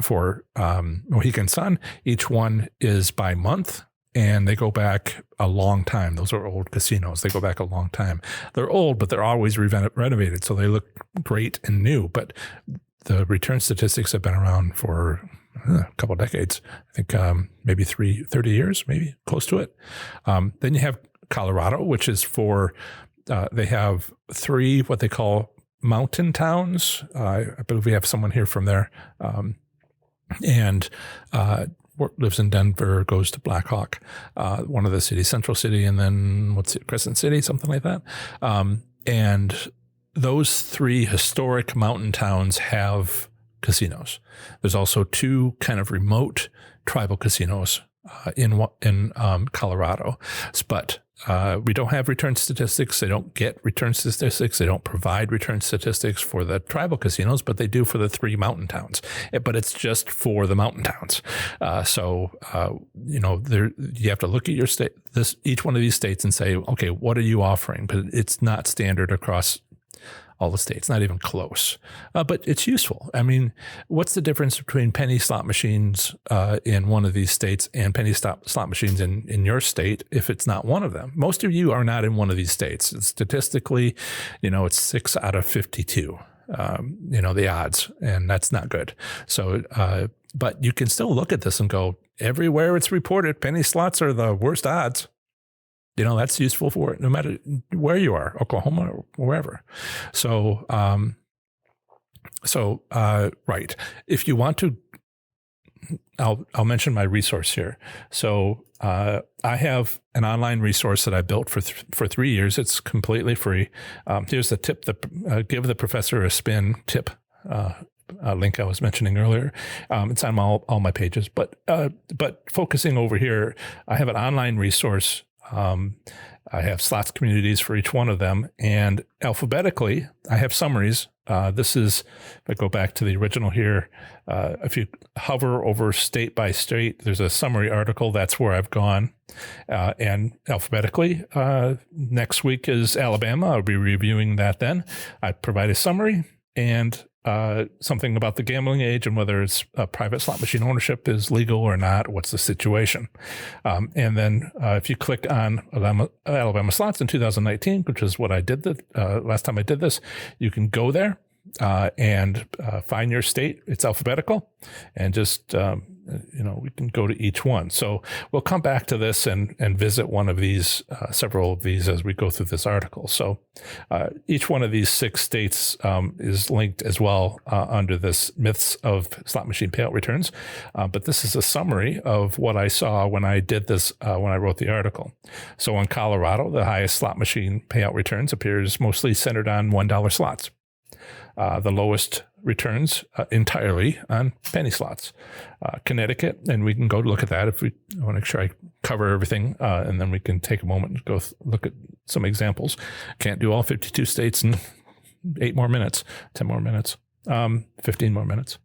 for Mohegan Sun. Each one is by month, and they go back a long time. Those are old casinos. They go back a long time. They're old, but they're always renovated, so they look great and new. But the return statistics have been around for a couple of decades. I think maybe 30 years, maybe close to it. Then you have Colorado, which is for, they have 3 what they call mountain towns. I believe we have someone here from there. And lives in Denver, goes to Blackhawk, one of the cities, Central City, and then Crescent City, something like that. And those 3 historic mountain towns have casinos. There's also 2 kind of remote tribal casinos in Colorado, but we don't have return statistics. They don't get return statistics. They don't provide return statistics for the tribal casinos, but they do for the 3 mountain towns. But it's just for the mountain towns. You have to look at your state, each one of these states, and say, okay, what are you offering? But it's not standard across all the states, not even close. But it's useful. I mean, what's the difference between penny slot machines in one of these states and penny slot machines in your state if it's not one of them? Most of you are not in one of these states. Statistically, it's 6 out of 52, the odds, and that's not good. So, but you can still look at this and go, everywhere it's reported, penny slots are the worst odds. That's useful for it, no matter where you are, Oklahoma or wherever. So, right. If you want to, I'll mention my resource here. So, I have an online resource that I built for 3 years. It's completely free. Here's the tip: give the professor a spin tip. Link I was mentioning earlier. It's on all my pages, but focusing over here, I have an online resource. I have slots communities for each one of them, and alphabetically, I have summaries. This is, if I go back to the original here, if you hover over state by state, there's a summary article. That's where I've gone. And alphabetically, next week is Alabama. I'll be reviewing that then. I provide a summary and something about the gambling age and whether it's private slot machine ownership is legal or not. What's the situation? And then if you click on Alabama slots in 2019, which is what I did last time I did this, you can go there and find your state. It's alphabetical, and just we can go to each one. So we'll come back to this and visit one of these, several of these as we go through this article. So each one of these 6 states is linked as well under this myths of slot machine payout returns. But this is a summary of what I saw when I did this, when I wrote the article. So in Colorado, the highest slot machine payout returns appears mostly centered on $1 slots. The lowest returns entirely on penny slots. Connecticut, and we can go look at that if we want to make sure I cover everything, and then we can take a moment and go look at some examples. Can't do all 52 states in 8 more minutes, 10 more minutes, 15 more minutes.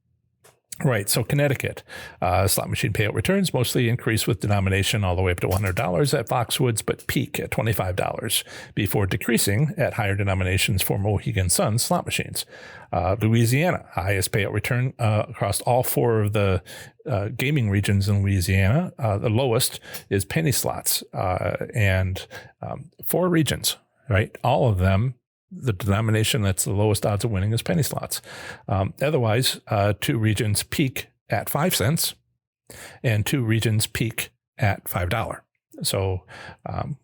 Right. So Connecticut, slot machine payout returns mostly increase with denomination all the way up to $100 at Foxwoods, but peak at $25 before decreasing at higher denominations for Mohegan Sun slot machines. Louisiana, highest payout return across all 4 of the gaming regions in Louisiana. The lowest is penny slots, and 4 regions, right? All of them, the denomination that's the lowest odds of winning is penny slots. Otherwise, 2 regions peak at 5 cents and 2 regions peak at $5. So, kind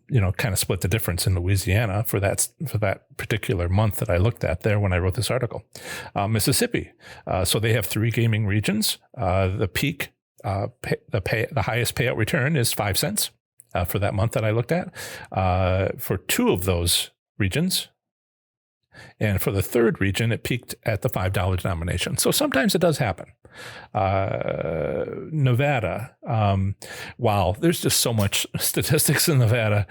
of split the difference in Louisiana for that particular month that I looked at there when I wrote this article. Mississippi. So they have 3 gaming regions. The peak, the highest payout return is 5 cents for that month that I looked at. For 2 of those regions, And for the third region, it peaked at the $5 denomination. So sometimes it does happen. Nevada, wow, there's just so much statistics in Nevada.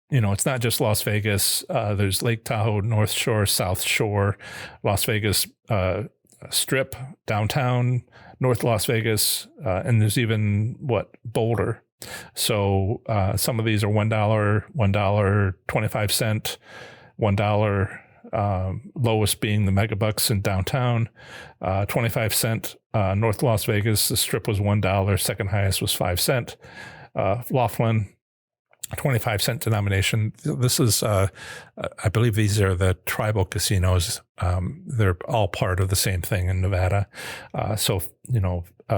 It's not just Las Vegas. There's Lake Tahoe, North Shore, South Shore, Las Vegas Strip, downtown, North Las Vegas, and there's even Boulder. So some of these are $1, 25 cent, $1, lowest being the megabucks in downtown, 25 cent, North Las Vegas. The strip was $1. Second highest was 5 cent. Laughlin, 25 cent denomination. This is, I believe these are the tribal casinos. They're all part of the same thing in Nevada.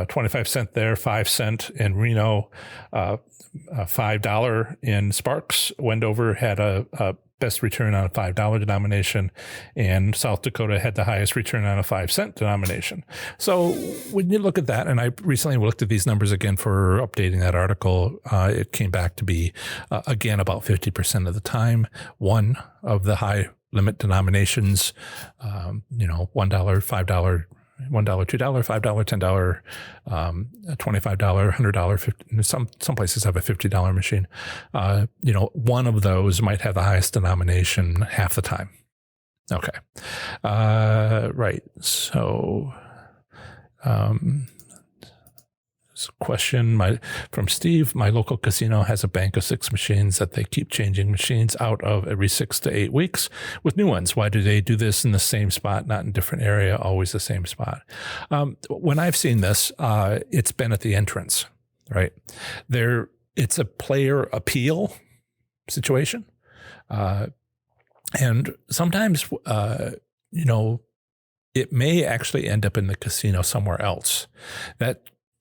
25 cent there, 5 cent in Reno, $5 in Sparks. Wendover had a best return on a $5 denomination, and South Dakota had the highest return on a 5 cent denomination. So when you look at that, and I recently looked at these numbers again for updating that article, it came back to be, again, about 50% of the time, one of the high limit denominations, $1, $5, $1, $2, $5, $10, $25, $100, 50, some places have a $50 machine. One of those might have the highest denomination half the time. Okay. Right. So, question from Steve. My local casino has a bank of 6 machines that they keep changing machines out of every 6 to 8 weeks with new ones. Why do they do this in the same spot, not in different area, always the same spot? When I've seen this, it's been at the entrance, right? It's a player appeal situation. And sometimes, it may actually end up in the casino somewhere else.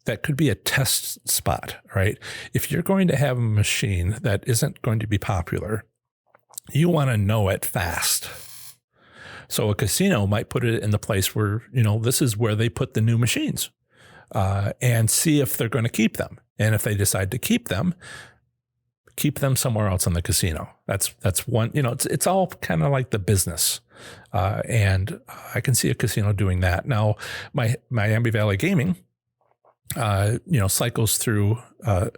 That could be a test spot, right? If you're going to have a machine that isn't going to be popular, you want to know it fast. So a casino might put it in the place where, this is where they put the new machines, and see if they're going to keep them. And if they decide to keep them somewhere else in the casino. That's one, it's all kind of like the business. And I can see a casino doing that. Now, Miami Valley Gaming, cycles through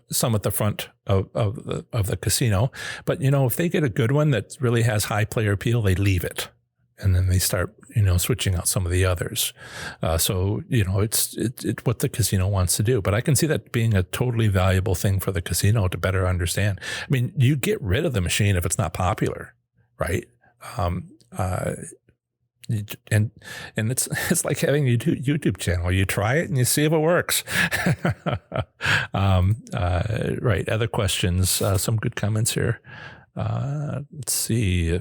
some at the front of the casino. But, if they get a good one that really has high player appeal, they leave it. And then they start, switching out some of the others. It's what the casino wants to do. But I can see that being a totally valuable thing for the casino to better understand. I mean, you get rid of the machine if it's not popular, right? And it's like having a YouTube channel. You try it and you see if it works. Right. Other questions, some good comments here. Let's see.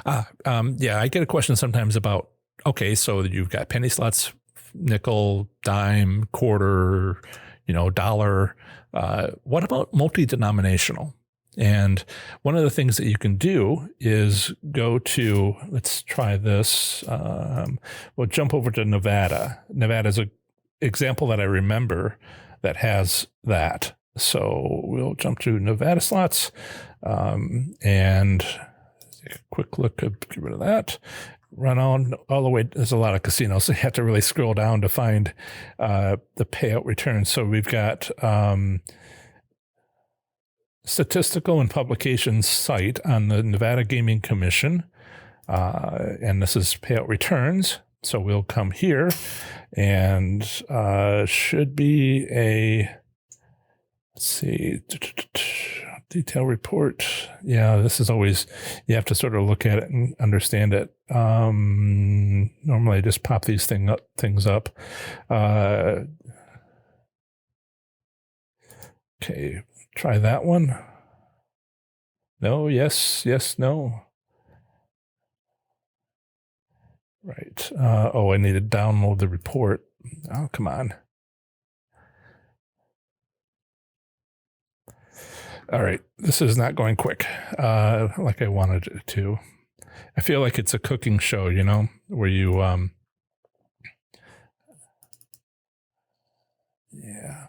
I get a question sometimes about, okay, so you've got penny slots, nickel, dime, quarter, dollar. What about multi-denominational? And one of the things that you can do is go to, let's try this. We'll jump over to Nevada. Nevada is an example that I remember that has that. So we'll jump to Nevada slots, and take a quick look at, get rid of that. Run on all the way. There's a lot of casinos, so you have to really scroll down to find the payout returns. So we've got statistical and publications site on the Nevada Gaming Commission, and this is payout returns. So we'll come here, and should be a, let's see, detail report. Yeah, this is always, you have to sort of look at it and understand it. Normally I just pop these things up. Okay, try that one. No, yes, no. Right. I need to download the report. Oh, come on. All right. This is not going quick like I wanted it to. I feel like it's a cooking show, where you, yeah.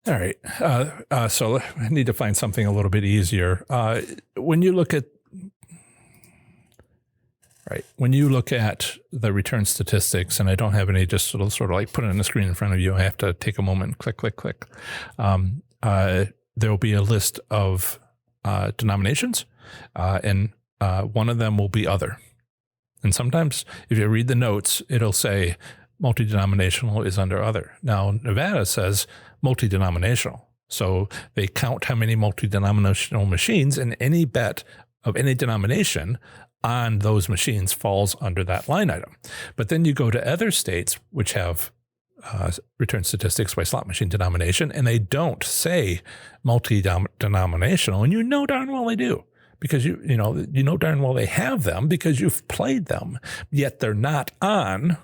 All right. So I need to find something a little bit easier. When you look at the return statistics, and I don't have any, just sort of like put it on the screen in front of you. I have to take a moment, click, click, click. There will be a list of denominations, and one of them will be other. And sometimes if you read the notes, it'll say multi-denominational is under other. Now, Nevada says multi-denominational. So they count how many multi-denominational machines, and any bet of any denomination on those machines falls under that line item. But then you go to other states which have return statistics by slot machine denomination, and they don't say multi-denominational, and you know darn well they do. Because you know darn well they have them because you've played them, yet they're not on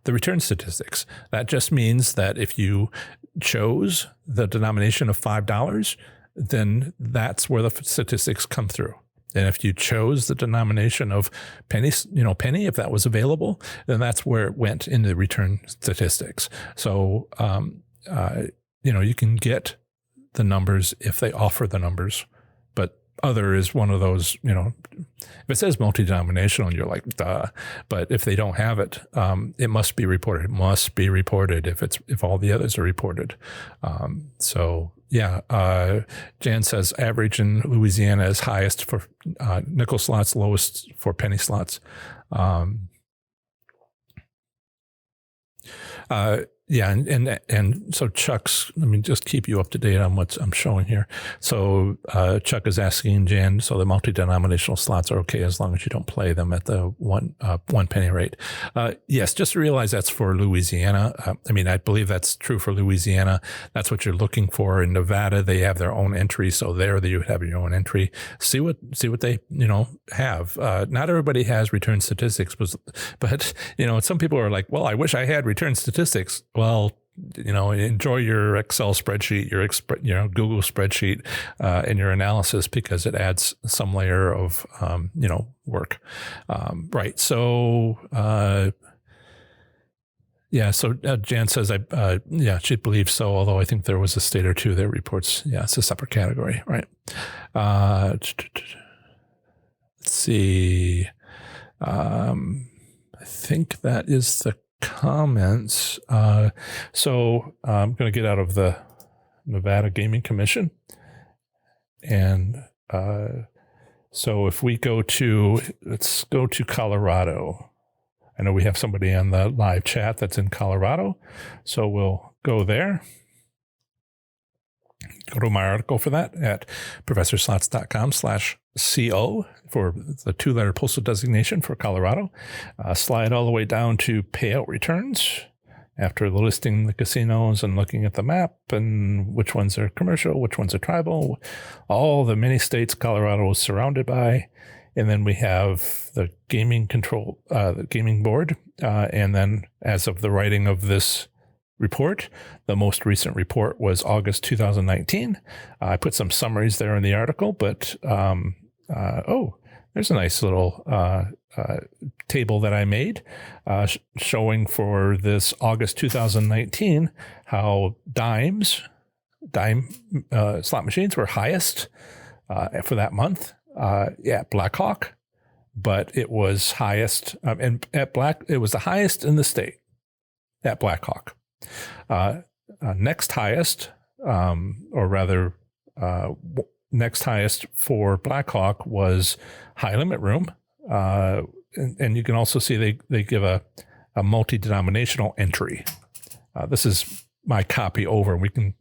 the return statistics. That just means that if you chose the denomination of $5, then that's where the statistics come through. And if you chose the denomination of penny, if that was available, then that's where it went in the return statistics. So, you can get the numbers if they offer the numbers, but other is one of those, if it says multi-denominational and you're like, duh, but if they don't have it, it must be reported. It must be reported if all the others are reported. Jan says average in Louisiana is highest for nickel slots, lowest for penny slots. And so Chuck's, let me just keep you up to date on what I'm showing here. So Chuck is asking Jan, so the multi-denominational slots are okay as long as you don't play them at the one penny rate. Yes, just realize that's for Louisiana. I believe that's true for Louisiana. That's what you're looking for. In Nevada, they have their own entry. So there you would have your own entry. See what they, have. Not everybody has return statistics, but some people are like, well, I wish I had return statistics. Well, enjoy your Excel spreadsheet, your Google spreadsheet, in your analysis, because it adds some layer of, work. Right. So, So Jan says, she believes so, although I think there was a state or two that reports, it's a separate category. Right. Let's see. I think that is the comments. So I'm going to get out of the Nevada Gaming Commission. And so if we let's go to Colorado. I know we have somebody on the live chat that's in Colorado. So we'll go there. Go to my article for that at professorslots.com/CO for the 2-letter postal designation for Colorado. Slide all the way down to payout returns after listing the casinos and looking at the map and which ones are commercial, which ones are tribal, all the many states Colorado is surrounded by. And then we have the gaming board. And then as of the writing of this report, the most recent report was August 2019. I put some summaries there in the article, but there's a nice little table that I made showing for this August 2019 how dime slot machines were highest for that month. Blackhawk, but it was highest, and it was the highest in the state at Blackhawk. Next highest, next highest for Blackhawk was High Limit Room. And you can also see they give a multi-denominational entry. This is my copy over. We can,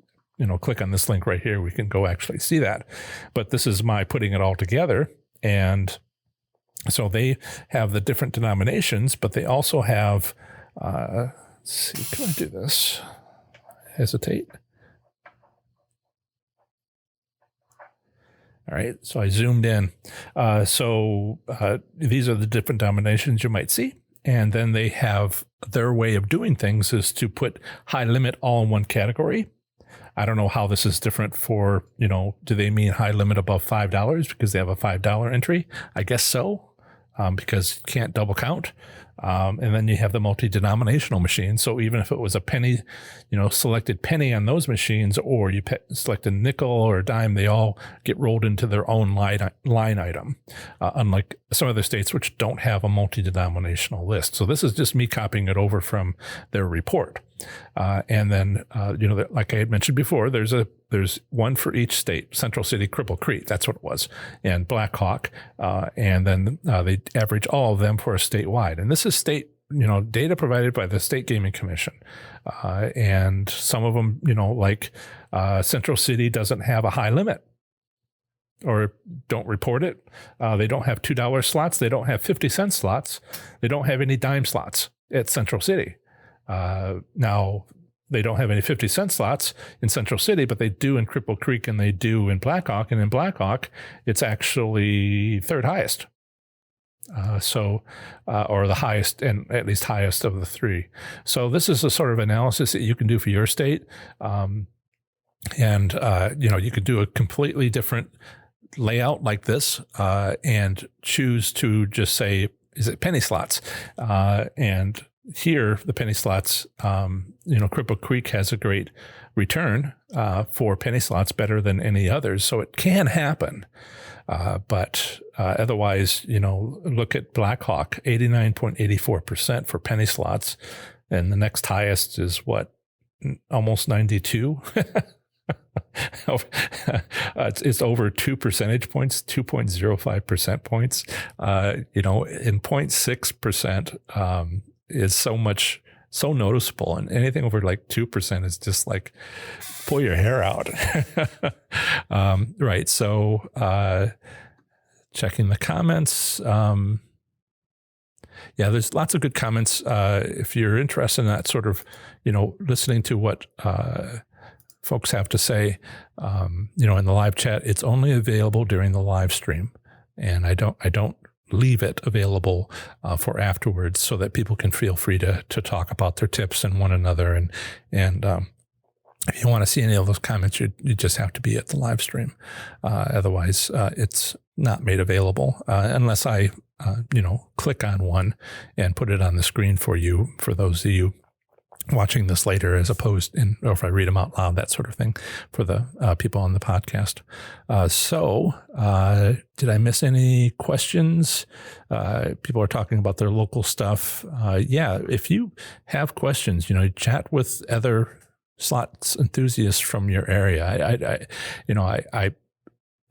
click on this link right here. We can go actually see that. But this is my putting it all together. And so they have the different denominations, but they also have, let's see, can I do this? Hesitate. All right, so I zoomed in. These are the different denominations you might see. And then they have their way of doing things is to put high limit all in one category. I don't know how this is different for, do they mean high limit above $5 because they have a $5 entry? I guess so, because you can't double count. And then you have the multi-denominational machines. So even if it was a penny, selected penny on those machines, or you select a nickel or a dime, they all get rolled into their own line item, unlike some other states which don't have a multi-denominational list. So this is just me copying it over from their report. And then, like I had mentioned before, there's one for each state: Central City, Cripple Creek, that's what it was, and Black Hawk. And then they average all of them for a statewide. And this is state, data provided by the State Gaming Commission. And some of them, like Central City doesn't have a high limit, or don't report it. They don't have $2 slots. They don't have 50-cent slots. They don't have any dime slots at Central City. Now, they don't have any 50-cent slots in Central City, but they do in Cripple Creek and they do in Black Hawk. And in Black Hawk, it's actually third highest. Or the highest, and at least highest of the three. So this is a sort of analysis that you can do for your state. You could do a completely different layout like this and choose to just say, is it penny slots? And here, the penny slots, Cripple Creek has a great return for penny slots, better than any others. So it can happen. But otherwise, look at Black Hawk, 89.84% for penny slots. And the next highest is what? Almost 92. It's over 2 percentage points, 2.05% points. In 0.6%, is so noticeable, and anything over like 2% is just like pull your hair out. Right. So checking the comments. There's lots of good comments. If you're interested in that sort of, listening to what folks have to say, in the live chat, it's only available during the live stream, and I don't leave it available for afterwards, so that people can feel free to talk about their tips and one another. And if you want to see any of those comments, you just have to be at the live stream. Otherwise, it's not made available unless I, click on one and put it on the screen for you, for those of you watching this later, as opposed or if I read them out loud, that sort of thing, for the people on the podcast. Did I miss any questions? People are talking about their local stuff. If you have questions, chat with other slots enthusiasts from your area. I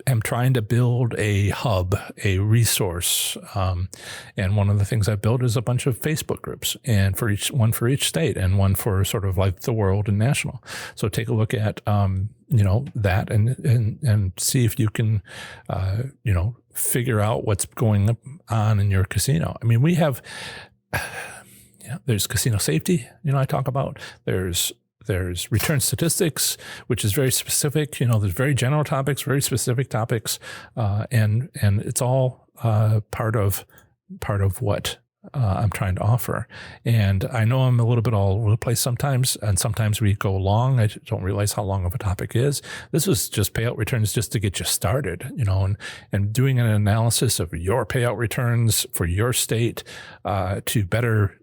am trying to build a hub, a resource. And one of the things I built is a bunch of Facebook groups, and for each state, and one for sort of like the world and national. So take a look at, that and see if you can, figure out what's going on in your casino. I mean, we have, there's casino safety, I talk about. There's return statistics, which is very specific. There's very general topics, very specific topics, and it's all part of what I'm trying to offer. And I know I'm a little bit all over the place sometimes, and sometimes we go long. I don't realize how long of a topic is. This was just payout returns just to get you started, and doing an analysis of your payout returns for your state to better,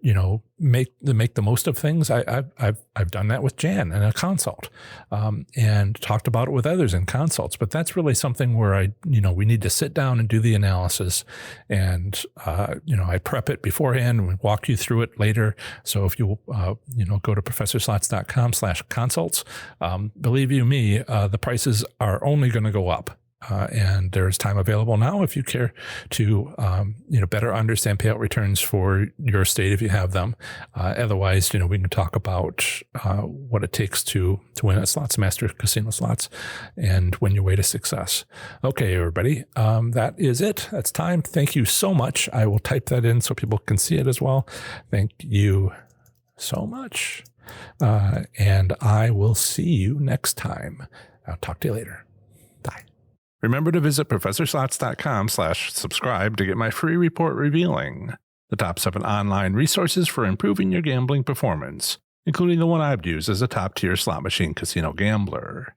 make the most of things. I've done that with Jan in a consult, and talked about it with others in consults. But that's really something where we need to sit down and do the analysis, and I prep it beforehand and walk you through it later. So if you go to professorslots.com/consults, believe you me, the prices are only going to go up. And there's time available now if you care to, better understand payout returns for your state if you have them. Otherwise, we can talk about what it takes to win at Slots Master Casino Slots and win your way to success. Okay, everybody, that is it. That's time. Thank you so much. I will type that in so people can see it as well. Thank you so much. And I will see you next time. I'll talk to you later. Bye. Remember to visit professorslots.com/subscribe to get my free report revealing the top 7 online resources for improving your gambling performance, including the one I've used as a top-tier slot machine casino gambler.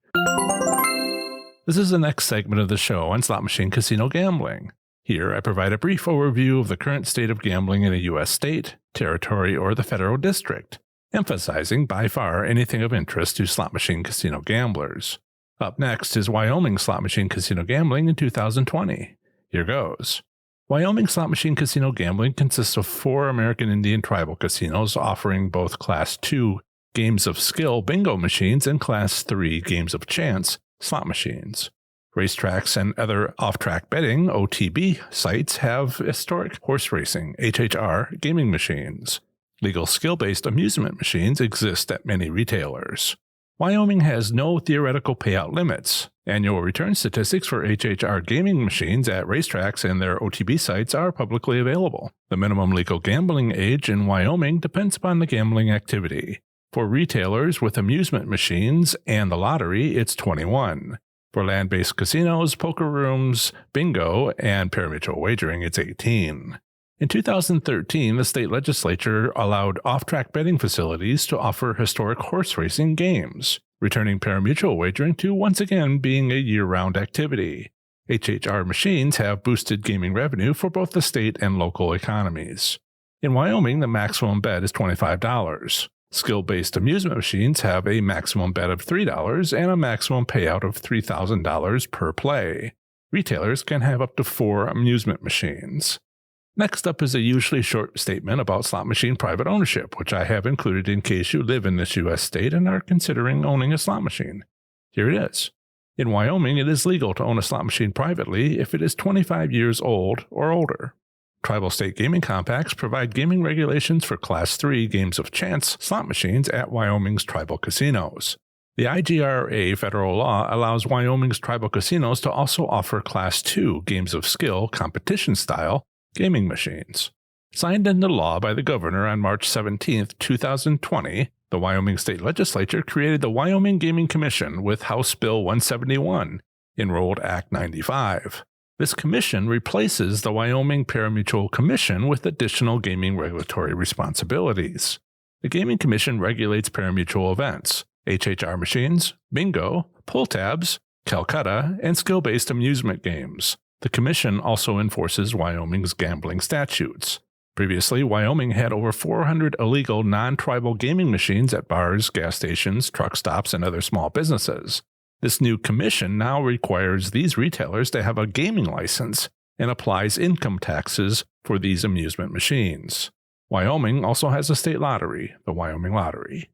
This is the next segment of the show on slot machine casino gambling. Here I provide a brief overview of the current state of gambling in a U.S. state, territory, or the federal district, emphasizing by far anything of interest to slot machine casino gamblers. Up next is Wyoming slot machine casino gambling in 2020. Here goes. Wyoming slot machine casino gambling consists of 4 American Indian tribal casinos offering both Class 2 games of skill bingo machines and Class 3 games of chance slot machines. Racetracks and other off-track betting (OTB) sites have historic horse racing (HHR) gaming machines. Legal skill-based amusement machines exist at many retailers. Wyoming has no theoretical payout limits. Annual return statistics for HHR gaming machines at racetracks and their OTB sites are publicly available. The minimum legal gambling age in Wyoming depends upon the gambling activity. For retailers with amusement machines and the lottery, it's 21. For land-based casinos, poker rooms, bingo, and parimutuel wagering, it's 18. In 2013, the state legislature allowed off-track betting facilities to offer historic horse racing games, returning parimutuel wagering to once again being a year-round activity. HHR machines have boosted gaming revenue for both the state and local economies. In Wyoming, the maximum bet is $25. Skill-based amusement machines have a maximum bet of $3 and a maximum payout of $3,000 per play. Retailers can have up to 4 amusement machines. Next up is a usually short statement about slot machine private ownership, which I have included in case you live in this U.S. state and are considering owning a slot machine. Here it is. In Wyoming, it is legal to own a slot machine privately if it is 25 years old or older. Tribal state gaming compacts provide gaming regulations for Class 3 games of chance slot machines at Wyoming's tribal casinos. The IGRA federal law allows Wyoming's tribal casinos to also offer Class 2 games of skill competition-style gaming machines. Signed into law by the governor on March 17, 2020, the Wyoming State Legislature created the Wyoming Gaming Commission with House Bill 171, Enrolled Act 95. This commission replaces the Wyoming Parimutuel Commission with additional gaming regulatory responsibilities. The Gaming Commission regulates parimutuel events, HHR machines, bingo, pull tabs, Calcutta, and skill-based amusement games. The Commission also enforces Wyoming's gambling statutes. Previously, Wyoming had over 400 illegal non-tribal gaming machines at bars, gas stations, truck stops, and other small businesses. This new commission now requires these retailers to have a gaming license and applies income taxes for these amusement machines. Wyoming also has a state lottery, the Wyoming Lottery.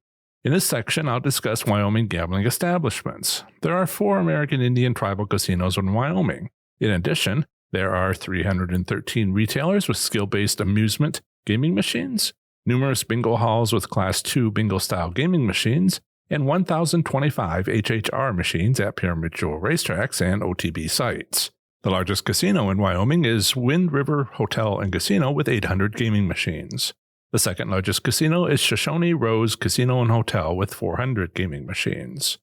In this section, I'll discuss Wyoming gambling establishments. There are 4 American Indian tribal casinos in Wyoming. In addition, there are 313 retailers with skill-based amusement gaming machines, numerous bingo halls with Class 2 bingo-style gaming machines, and 1,025 HHR machines at parimutuel racetracks and OTB sites. The largest casino in Wyoming is Wind River Hotel and Casino with 800 gaming machines. The second largest casino is Shoshone Rose Casino and Hotel with 400 gaming machines.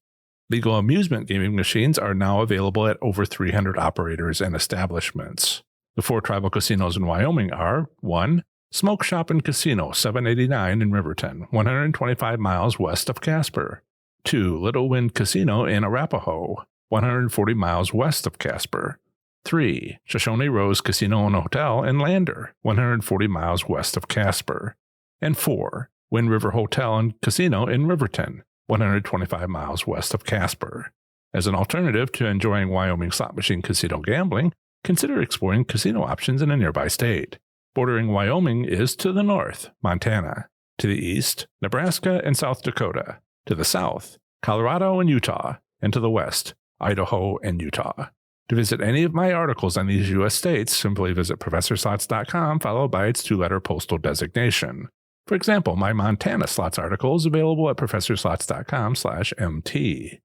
Legal amusement gaming machines are now available at over 300 operators and establishments. The 4 tribal casinos in Wyoming are 1. Smoke Shop and Casino, 789 in Riverton, 125 miles west of Casper. 2. Little Wind Casino in Arapahoe, 140 miles west of Casper. 3. Shoshone Rose Casino and Hotel in Lander, 140 miles west of Casper. And 4. Wind River Hotel and Casino in Riverton, 125 miles west of Casper. As an alternative to enjoying Wyoming slot machine casino gambling, consider exploring casino options in a nearby state. Bordering Wyoming is to the north, Montana. To the east, Nebraska and South Dakota. To the south, Colorado and Utah. And to the west, Idaho and Utah. To visit any of my articles on these U.S. states, simply visit ProfessorSlots.com followed by its 2-letter postal designation. For example, my Montana slots article is available at ProfessorSlots.com/MT.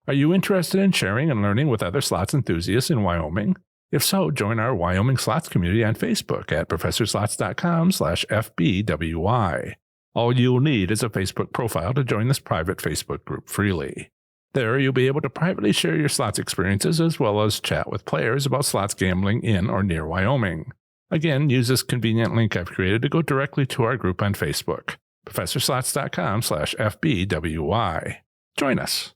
Are you interested in sharing and learning with other slots enthusiasts in Wyoming? If so, join our Wyoming Slots community on Facebook at ProfessorSlots.com/FBWY. All you'll need is a Facebook profile to join this private Facebook group freely. There, you'll be able to privately share your slots experiences as well as chat with players about slots gambling in or near Wyoming. Again, use this convenient link I've created to go directly to our group on Facebook, ProfessorSlots.com/FBWY. Join us.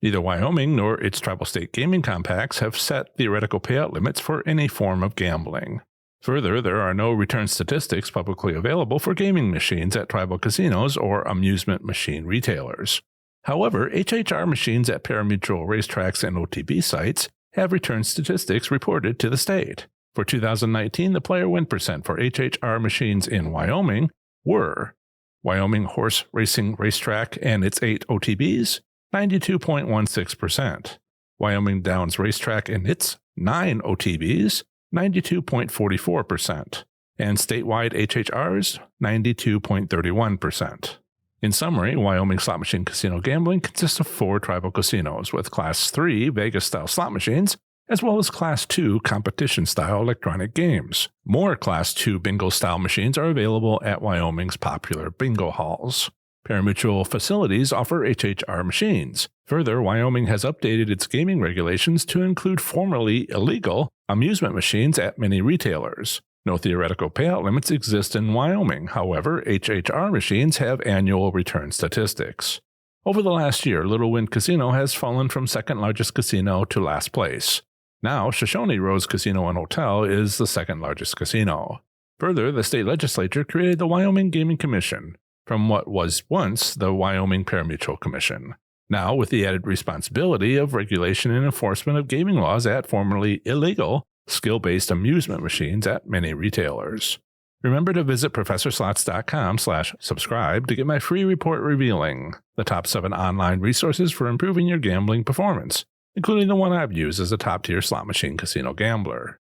Neither Wyoming nor its tribal state gaming compacts have set theoretical payout limits for any form of gambling. Further, there are no return statistics publicly available for gaming machines at tribal casinos or amusement machine retailers. However, HHR machines at parimutuel racetracks and OTB sites have return statistics reported to the state. For 2019, the player win percent for HHR machines in Wyoming were Wyoming Horse Racing Racetrack and its 8 OTBs, 92.16%. Wyoming Downs Racetrack and its 9 OTBs, 92.44%. And statewide HHRs, 92.31%. In summary, Wyoming slot machine casino gambling consists of 4 tribal casinos with Class 3 Vegas-style slot machines, as well as Class 2 competition-style electronic games. More Class 2 bingo-style machines are available at Wyoming's popular bingo halls. Parimutuel facilities offer HHR machines. Further, Wyoming has updated its gaming regulations to include formerly illegal amusement machines at many retailers. No theoretical payout limits exist in Wyoming. However, HHR machines have annual return statistics. Over the last year, Little Wind Casino has fallen from second largest casino to last place. Now, Shoshone Rose Casino and Hotel is the second largest casino. Further, the state legislature created the Wyoming Gaming Commission from what was once the Wyoming Parimutuel Commission. Now, with the added responsibility of regulation and enforcement of gaming laws at formerly illegal skill-based amusement machines at many retailers. Remember to visit ProfessorSlots.com/subscribe to get my free report revealing the top 7 online resources for improving your gambling performance, including the one I've used as a top-tier slot machine casino gambler.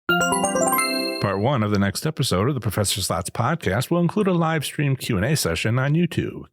Part 1 of the next episode of the Professor Slots podcast will include a live stream Q&A session on YouTube.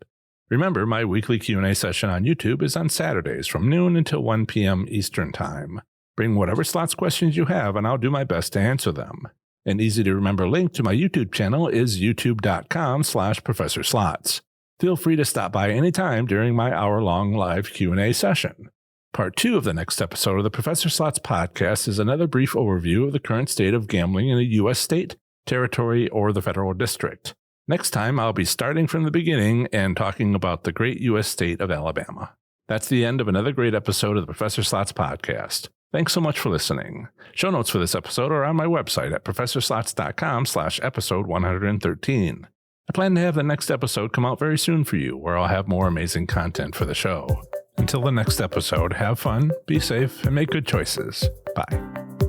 Remember, my weekly Q&A session on YouTube is on Saturdays from noon until 1 p.m. Eastern Time. Bring whatever slots questions you have, and I'll do my best to answer them. An easy-to-remember link to my YouTube channel is youtube.com/ProfessorSlots. Feel free to stop by anytime during my hour-long live Q&A session. Part 2 of the next episode of the Professor Slots podcast is another brief overview of the current state of gambling in a U.S. state, territory, or the federal district. Next time, I'll be starting from the beginning and talking about the great U.S. state of Alabama. That's the end of another great episode of the Professor Slots podcast. Thanks so much for listening. Show notes for this episode are on my website at ProfessorSlots.com/episode 113. I plan to have the next episode come out very soon for you, where I'll have more amazing content for the show. Until the next episode, have fun, be safe, and make good choices. Bye.